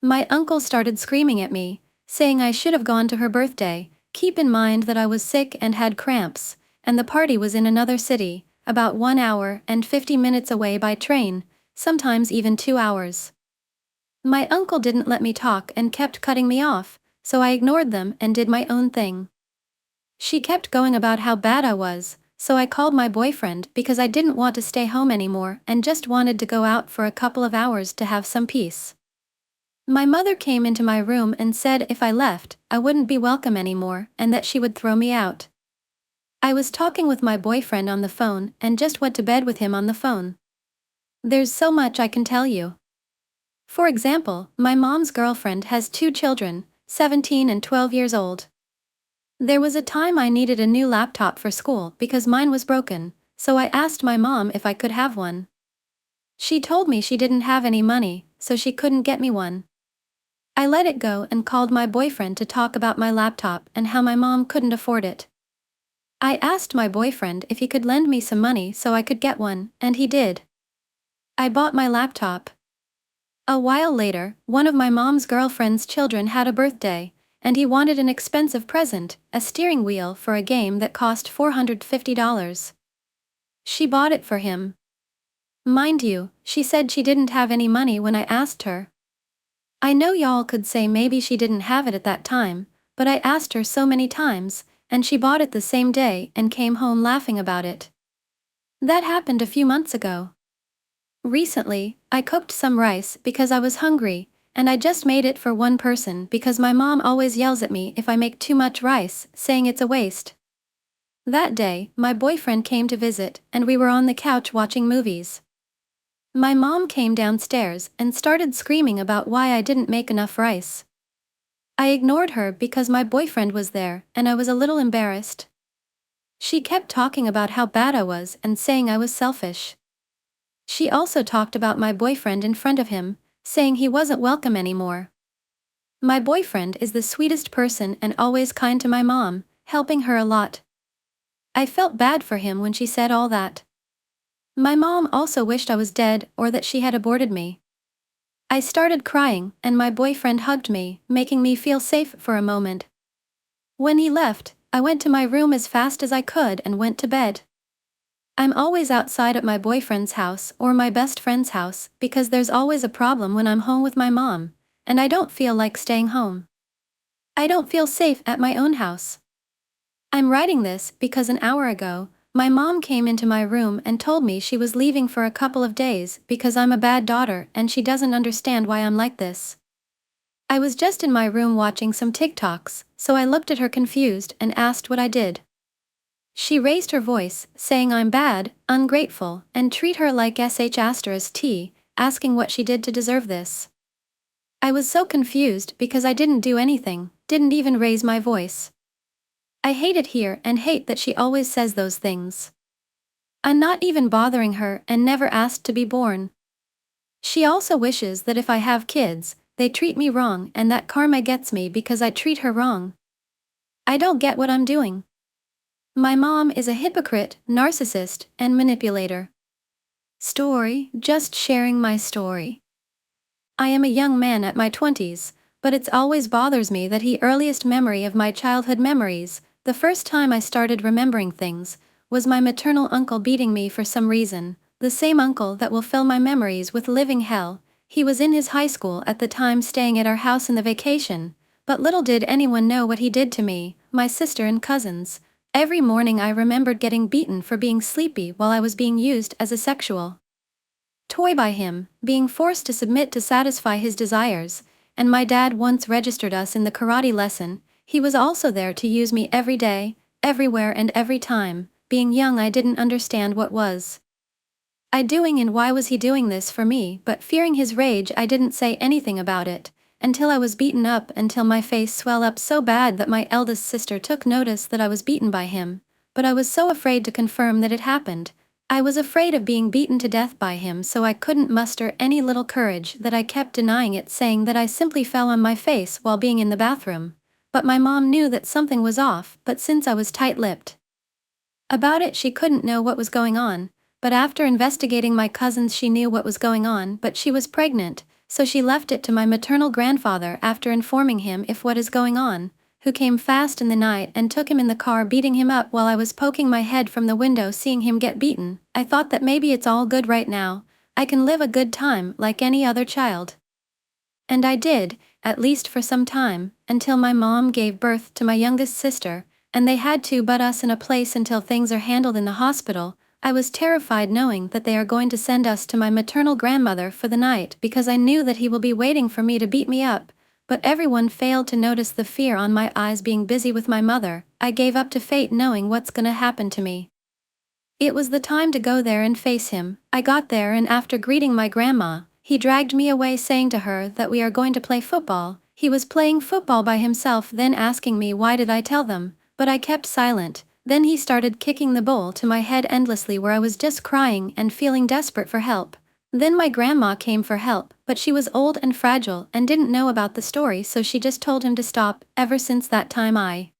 My uncle started screaming at me, saying I should have gone to her birthday. Keep in mind that I was sick and had cramps, and the party was in another city, about 1 hour and 50 minutes away by train, sometimes even 2 hours. My uncle didn't let me talk and kept cutting me off, so I ignored them and did my own thing. She kept going about how bad I was, so I called my boyfriend because I didn't want to stay home anymore and just wanted to go out for a couple of hours to have some peace. My mother came into my room and said if I left, I wouldn't be welcome anymore and that she would throw me out. I was talking with my boyfriend on the phone and just went to bed with him on the phone. There's so much I can tell you. For example, my mom's girlfriend has 2 children, 17 and 12 years old. There was a time I needed a new laptop for school because mine was broken, so I asked my mom if I could have one. She told me she didn't have any money, so she couldn't get me one. I let it go and called my boyfriend to talk about my laptop and how my mom couldn't afford it. I asked my boyfriend if he could lend me some money so I could get one, and he did. I bought my laptop. A while later, one of my mom's girlfriend's children had a birthday, and he wanted an expensive present, a steering wheel for a game that cost $450. She bought it for him. Mind you, she said she didn't have any money when I asked her. I know y'all could say maybe she didn't have it at that time, but I asked her so many times, and she bought it the same day and came home laughing about it. That happened a few months ago. Recently, I cooked some rice because I was hungry, and I just made it for one person because my mom always yells at me if I make too much rice, saying it's a waste. That day, my boyfriend came to visit, and we were on the couch watching movies. My mom came downstairs and started screaming about why I didn't make enough rice. I ignored her because my boyfriend was there, and I was a little embarrassed. She kept talking about how bad I was and saying I was selfish. She also talked about my boyfriend in front of him, saying he wasn't welcome anymore. My boyfriend is the sweetest person and always kind to my mom, helping her a lot. I felt bad for him when she said all that. My mom also wished I was dead or that she had aborted me. I started crying, and my boyfriend hugged me, making me feel safe for a moment. When he left, I went to my room as fast as I could and went to bed. I'm always outside at my boyfriend's house or my best friend's house because there's always a problem when I'm home with my mom, and I don't feel like staying home. I don't feel safe at my own house. I'm writing this because an hour ago, my mom came into my room and told me she was leaving for a couple of days because I'm a bad daughter and she doesn't understand why I'm like this. I was just in my room watching some TikToks, so I looked at her confused and asked what I did. She raised her voice, saying I'm bad, ungrateful, and treat her like sh*t, asking what she did to deserve this. I was so confused because I didn't do anything, didn't even raise my voice. I hate it here and hate that she always says those things. I'm not even bothering her and never asked to be born. She also wishes that if I have kids, they treat me wrong and that karma gets me because I treat her wrong. I don't get what I'm doing. My mom is a hypocrite, narcissist, and manipulator. Story, just sharing my story. I am a young man at my 20s, but it always bothers me that the earliest memory of my childhood memories, the first time I started remembering things, was my maternal uncle beating me for some reason, the same uncle that will fill my memories with living hell, he was in his high school at the time, staying at our house in the vacation, but little did anyone know what he did to me, my sister and cousins. Every morning I remembered getting beaten for being sleepy while I was being used as a sexual toy by him, being forced to submit to satisfy his desires, and my dad once registered us in the karate lesson. He was also there to use me every day, everywhere and every time. Being young, I didn't understand what was I doing and why was he doing this for me, but fearing his rage I didn't say anything about it, until I was beaten up, until my face swelled up so bad that my eldest sister took notice that I was beaten by him, but I was so afraid to confirm that it happened. I was afraid of being beaten to death by him, so I couldn't muster any little courage that I kept denying it, saying that I simply fell on my face while being in the bathroom. But my mom knew that something was off, but since I was tight-lipped about it, she couldn't know what was going on. But after investigating my cousins, she knew what was going on, but she was pregnant, so she left it to my maternal grandfather after informing him if what is going on, who came fast in the night and took him in the car, beating him up while I was poking my head from the window seeing him get beaten. I thought that maybe it's all good right now, I can live a good time like any other child. And I did, at least for some time, until my mom gave birth to my youngest sister, and they had to put us in a place until things are handled in the hospital. I was terrified knowing that they are going to send us to my maternal grandmother for the night, because I knew that he will be waiting for me to beat me up, but everyone failed to notice the fear on my eyes. Being busy with my mother, I gave up to fate, knowing what's gonna happen to me. It was the time to go there and face him. I got there, and after greeting my grandma, he dragged me away, saying to her that we are going to play football. He was playing football by himself, then asking me why did I tell them, but I kept silent. Then he started kicking the bowl to my head endlessly, where I was just crying and feeling desperate for help. Then my grandma came for help, but she was old and fragile and didn't know about the story, so she just told him to stop. Ever since that time I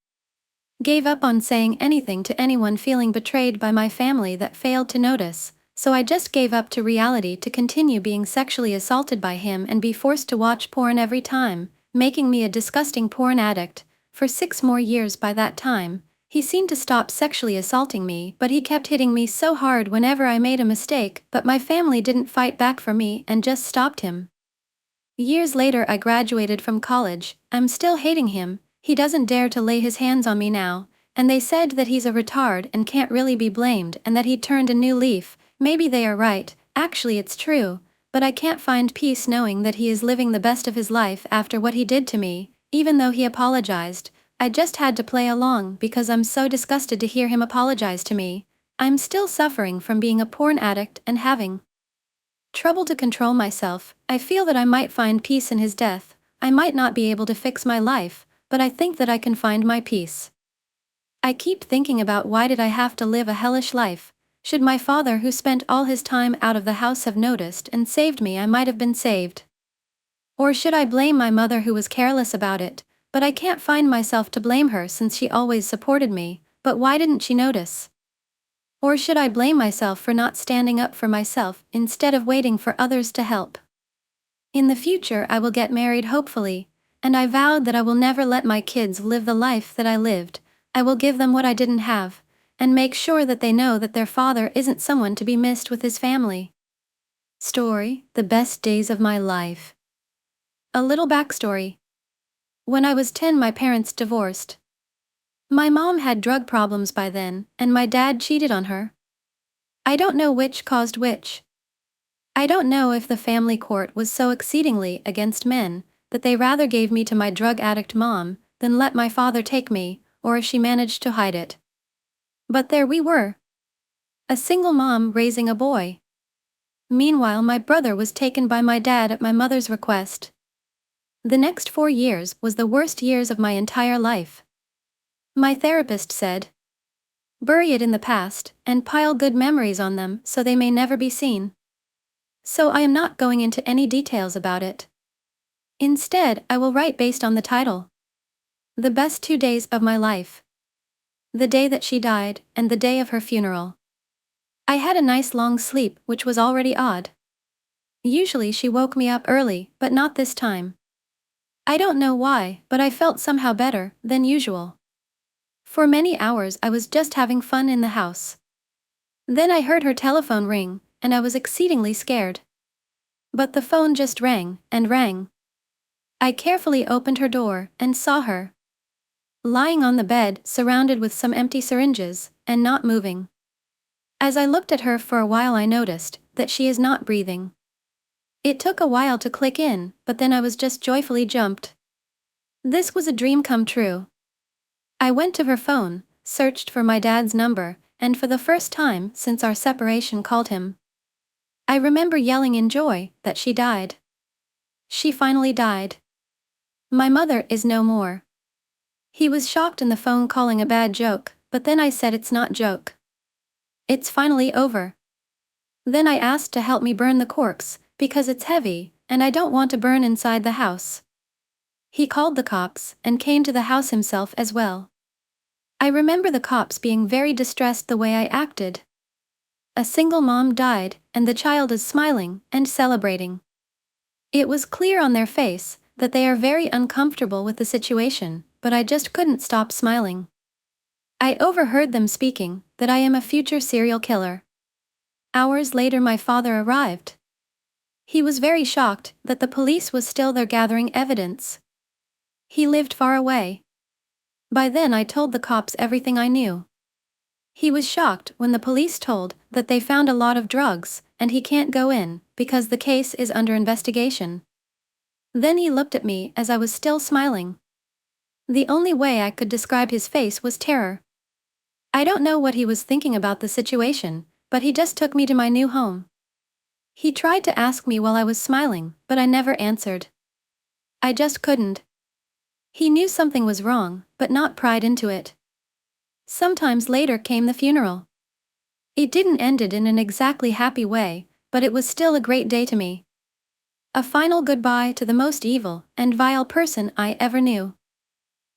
gave up on saying anything to anyone, feeling betrayed by my family that failed to notice, so I just gave up to reality to continue being sexually assaulted by him and be forced to watch porn every time, making me a disgusting porn addict. For 6 more years by that time, he seemed to stop sexually assaulting me, but he kept hitting me so hard whenever I made a mistake, but my family didn't fight back for me and just stopped him. Years later I graduated from college. I'm still hating him. He doesn't dare to lay his hands on me now, and they said that he's a retard and can't really be blamed, and that he turned a new leaf. Maybe they are right, actually it's true, but I can't find peace knowing that he is living the best of his life after what he did to me. Even though he apologized, I just had to play along because I'm so disgusted to hear him apologize to me. I'm still suffering from being a porn addict and having trouble to control myself. I feel that I might find peace in his death. I might not be able to fix my life, but I think that I can find my peace. I keep thinking about why did I have to live a hellish life? Should my father, who spent all his time out of the house, have noticed and saved me, I might have been saved. Or should I blame my mother, who was careless about it? But I can't find myself to blame her since she always supported me. But why didn't she notice? Or should I blame myself for not standing up for myself instead of waiting for others to help? In the future I will get married, hopefully, and I vowed that I will never let my kids live the life that I lived. I will give them what I didn't have, and make sure that they know that their father isn't someone to be missed with his family. Story: The best days of my life. A little backstory. When I was 10, my parents divorced. My mom had drug problems by then, and my dad cheated on her. I don't know which caused which. I don't know if the family court was so exceedingly against men that they rather gave me to my drug addict mom than let my father take me, or if she managed to hide it. But there we were. A single mom raising a boy. Meanwhile, my brother was taken by my dad at my mother's request. The next 4 years was the worst years of my entire life. My therapist said, bury it in the past and pile good memories on them so they may never be seen. So I am not going into any details about it. Instead, I will write based on the title. The best 2 days of my life. The day that she died and the day of her funeral. I had a nice long sleep, which was already odd. Usually she woke me up early, but not this time. I don't know why, but I felt somehow better than usual. For many hours I was just having fun in the house. Then I heard her telephone ring, and I was exceedingly scared. But the phone just rang and rang. I carefully opened her door and saw her lying on the bed, surrounded with some empty syringes, and not moving. As I looked at her for a while, I noticed that she is not breathing. It took a while to click in, but then I was just joyfully jumped. This was a dream come true. I went to her phone, searched for my dad's number, and for the first time since our separation called him. I remember yelling in joy that she died. She finally died. My mother is no more. He was shocked in the phone, calling a bad joke, but then I said it's not joke. It's finally over. Then I asked to help me burn the corpse, because it's heavy, and I don't want to burn inside the house. He called the cops and came to the house himself as well. I remember the cops being very distressed the way I acted. A single mom died, and the child is smiling and celebrating. It was clear on their face that they are very uncomfortable with the situation, but I just couldn't stop smiling. I overheard them speaking that I am a future serial killer. Hours later, my father arrived. He was very shocked that the police was still there gathering evidence. He lived far away. By then I told the cops everything I knew. He was shocked when the police told that they found a lot of drugs, and he can't go in because the case is under investigation. Then he looked at me as I was still smiling. The only way I could describe his face was terror. I don't know what he was thinking about the situation, but he just took me to my new home. He tried to ask me while I was smiling, but I never answered. I just couldn't. He knew something was wrong, but not pried into it. Sometimes later came the funeral. It didn't end in an exactly happy way, but it was still a great day to me. A final goodbye to the most evil and vile person I ever knew.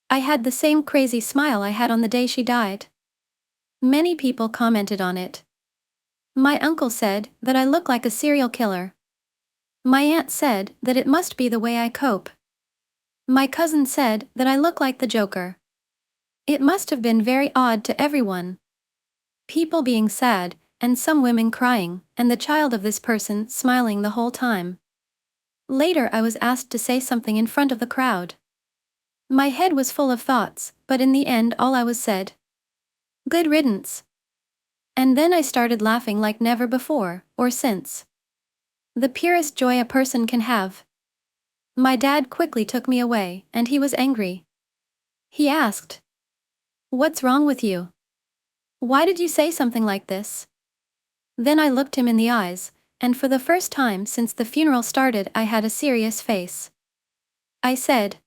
I had the same crazy smile I had on the day she died. Many people commented on it. My uncle said that I look like a serial killer. My aunt said that it must be the way I cope. My cousin said that I look like the Joker. It must have been very odd to everyone. People being sad, and some women crying, and the child of this person smiling the whole time. Later I was asked to say something in front of the crowd. My head was full of thoughts, but in the end all I was said. Good riddance. And then I started laughing like never before, or since. The purest joy a person can have. My dad quickly took me away, and he was angry. He asked, "What's wrong with you? Why did you say something like this?" Then I looked him in the eyes, and for the first time since the funeral started I had a serious face. I said,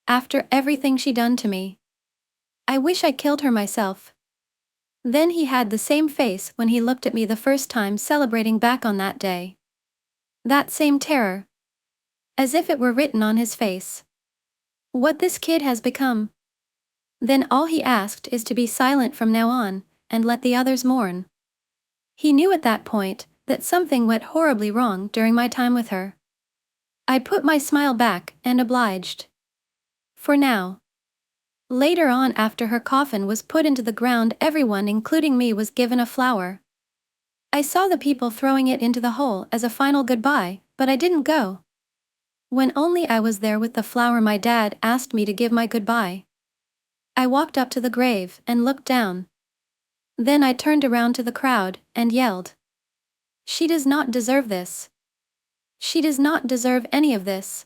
"After everything she done to me, I wish I killed her myself." Then he had the same face when he looked at me the first time, celebrating back on that day. That same terror. As if it were written on his face. What this kid has become. Then all he asked is to be silent from now on, and let the others mourn. He knew at that point that something went horribly wrong during my time with her. I put my smile back and obliged. For now. Later on, after her coffin was put into the ground, everyone, including me, was given a flower. I saw the people throwing it into the hole as a final goodbye, but I didn't go. When only I was there with the flower, my dad asked me to give my goodbye. I walked up to the grave and looked down. Then I turned around to the crowd and yelled, "She does not deserve this. She does not deserve any of this."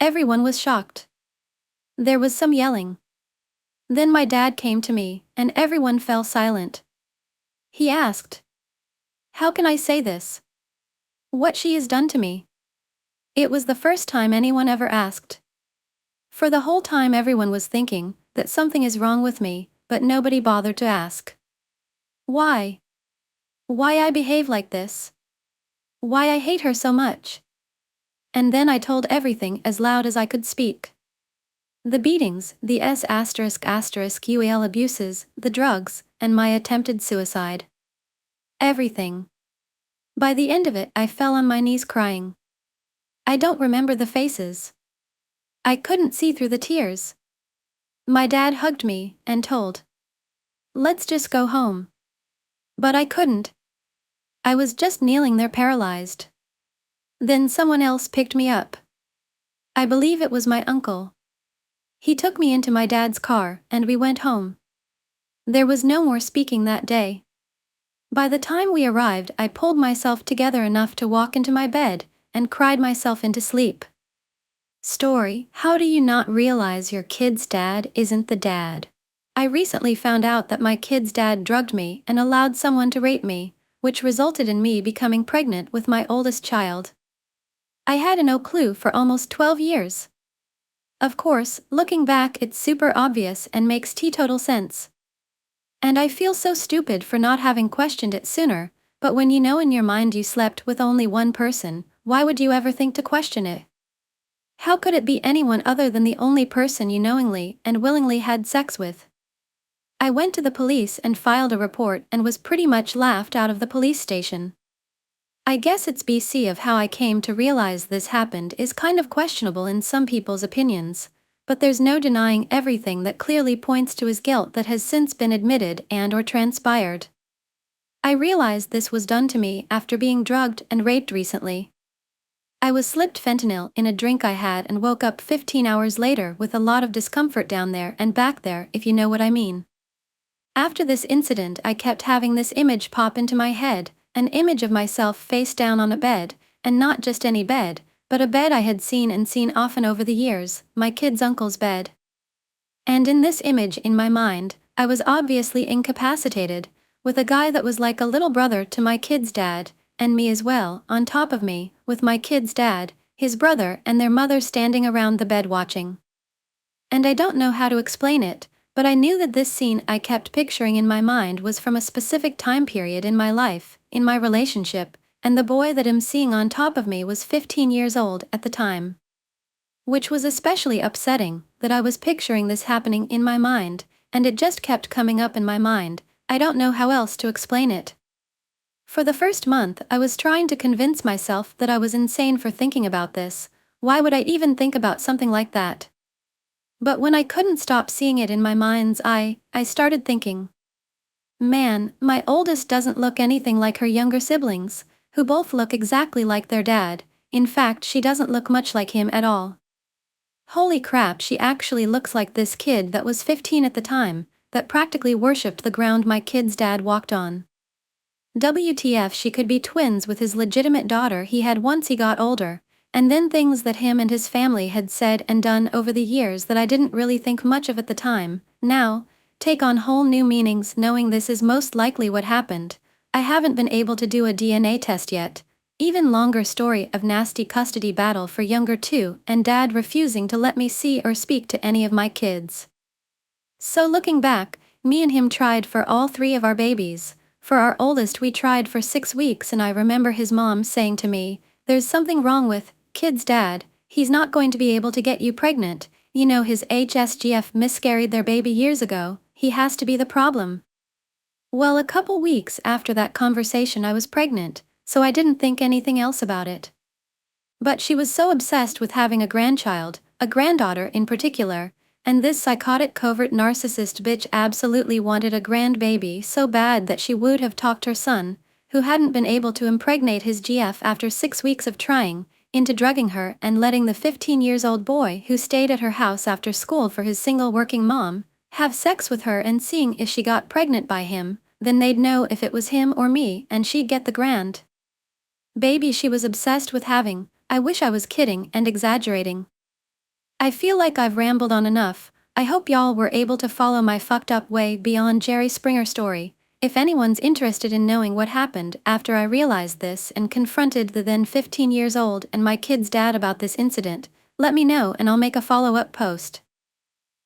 Everyone was shocked. There was some yelling. Then my dad came to me, and everyone fell silent. He asked, "How can I say this? What she has done to me?" It was the first time anyone ever asked. For the whole time everyone was thinking that something is wrong with me, but nobody bothered to ask. Why? Why I behave like this? Why I hate her so much? And then I told everything as loud as I could speak. The beatings, the ****UAL abuses, the drugs, and my attempted suicide. Everything. By the end of it I fell on my knees crying. I don't remember the faces. I couldn't see through the tears. My dad hugged me and told, "Let's just go home." But I couldn't. I was just kneeling there paralyzed. Then someone else picked me up. I believe it was my uncle. He took me into my dad's car, and we went home. There was no more speaking that day. By the time we arrived, I pulled myself together enough to walk into my bed, and cried myself into sleep. Story: how do you not realize your kid's dad isn't the dad? I recently found out that my kid's dad drugged me and allowed someone to rape me, which resulted in me becoming pregnant with my oldest child. I had no clue for almost 12 years. Of course, looking back, it's super obvious and makes teetotal sense. And I feel so stupid for not having questioned it sooner, but when you know in your mind you slept with only one person, why would you ever think to question it? How could it be anyone other than the only person you knowingly and willingly had sex with? I went to the police and filed a report and was pretty much laughed out of the police station. I guess it's BC of how I came to realize this happened is kind of questionable in some people's opinions, but there's no denying everything that clearly points to his guilt that has since been admitted and or transpired. I realized this was done to me after being drugged and raped recently. I was slipped fentanyl in a drink I had and woke up 15 hours later with a lot of discomfort down there and back there, if you know what I mean. After this incident, I kept having this image pop into my head, an image of myself face down on a bed, and not just any bed, but a bed I had seen often over the years, my kid's uncle's bed. And in this image in my mind, I was obviously incapacitated, with a guy that was like a little brother to my kid's dad, and me as well, on top of me, with my kid's dad, his brother and their mother standing around the bed watching. And I don't know how to explain it, but I knew that this scene I kept picturing in my mind was from a specific time period in my life, in my relationship, and the boy that I'm seeing on top of me was 15 years old at the time. Which was especially upsetting, that I was picturing this happening in my mind, and it just kept coming up in my mind. I don't know how else to explain it. For the first month, I was trying to convince myself that I was insane for thinking about this. Why would I even think about something like that? But when I couldn't stop seeing it in my mind's eye, I started thinking, man, my oldest doesn't look anything like her younger siblings, who both look exactly like their dad. In fact, she doesn't look much like him at all. Holy crap, she actually looks like this kid that was 15 at the time, that practically worshipped the ground my kid's dad walked on. WTF, she could be twins with his legitimate daughter he had once he got older, and then things that him and his family had said and done over the years that I didn't really think much of at the time, now take on whole new meanings knowing this is most likely what happened. I haven't been able to do a DNA test yet. Even longer story of nasty custody battle for younger two and dad refusing to let me see or speak to any of my kids. So looking back, me and him tried for all three of our babies. For our oldest we tried for 6 weeks and I remember his mom saying to me, there's something wrong with kid's dad, he's not going to be able to get you pregnant, you know his HSGF miscarried their baby years ago, he has to be the problem. Well, a couple weeks after that conversation I was pregnant, so I didn't think anything else about it. But she was so obsessed with having a grandchild, a granddaughter in particular, and this psychotic covert narcissist bitch absolutely wanted a grandbaby so bad that she would have talked her son, who hadn't been able to impregnate his GF after 6 weeks of trying, into drugging her and letting the 15-year-old boy who stayed at her house after school for his single working mom, have sex with her and seeing if she got pregnant by him, then they'd know if it was him or me and she'd get the grand baby she was obsessed with having. I wish I was kidding and exaggerating. I feel like I've rambled on enough. I hope y'all were able to follow my fucked up way beyond Jerry Springer story. If anyone's interested in knowing what happened after I realized this and confronted the then 15 years old and my kid's dad about this incident, let me know and I'll make a follow-up post.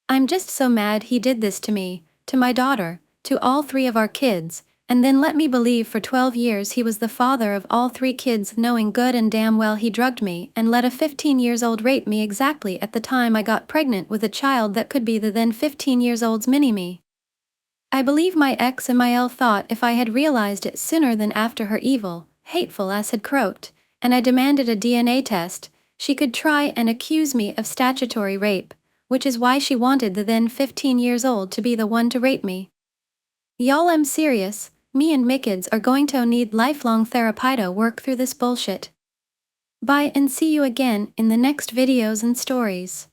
I'm just so mad he did this to me, to my daughter, to all three of our kids, and then let me believe for 12 years he was the father of all 3 kids, knowing good and damn well he drugged me and let a 15-year-old rape me exactly at the time I got pregnant with a child that could be the then 15-year-old's mini-me. I believe my ex and my L thought if I had realized it sooner than after her evil, hateful ass had croaked, and I demanded a DNA test, she could try and accuse me of statutory rape, which is why she wanted the then 15-year-old to be the one to rape me. Y'all, I'm serious. Me and my kids are going to need lifelong therapy to work through this bullshit. Bye and see you again in the next videos and stories.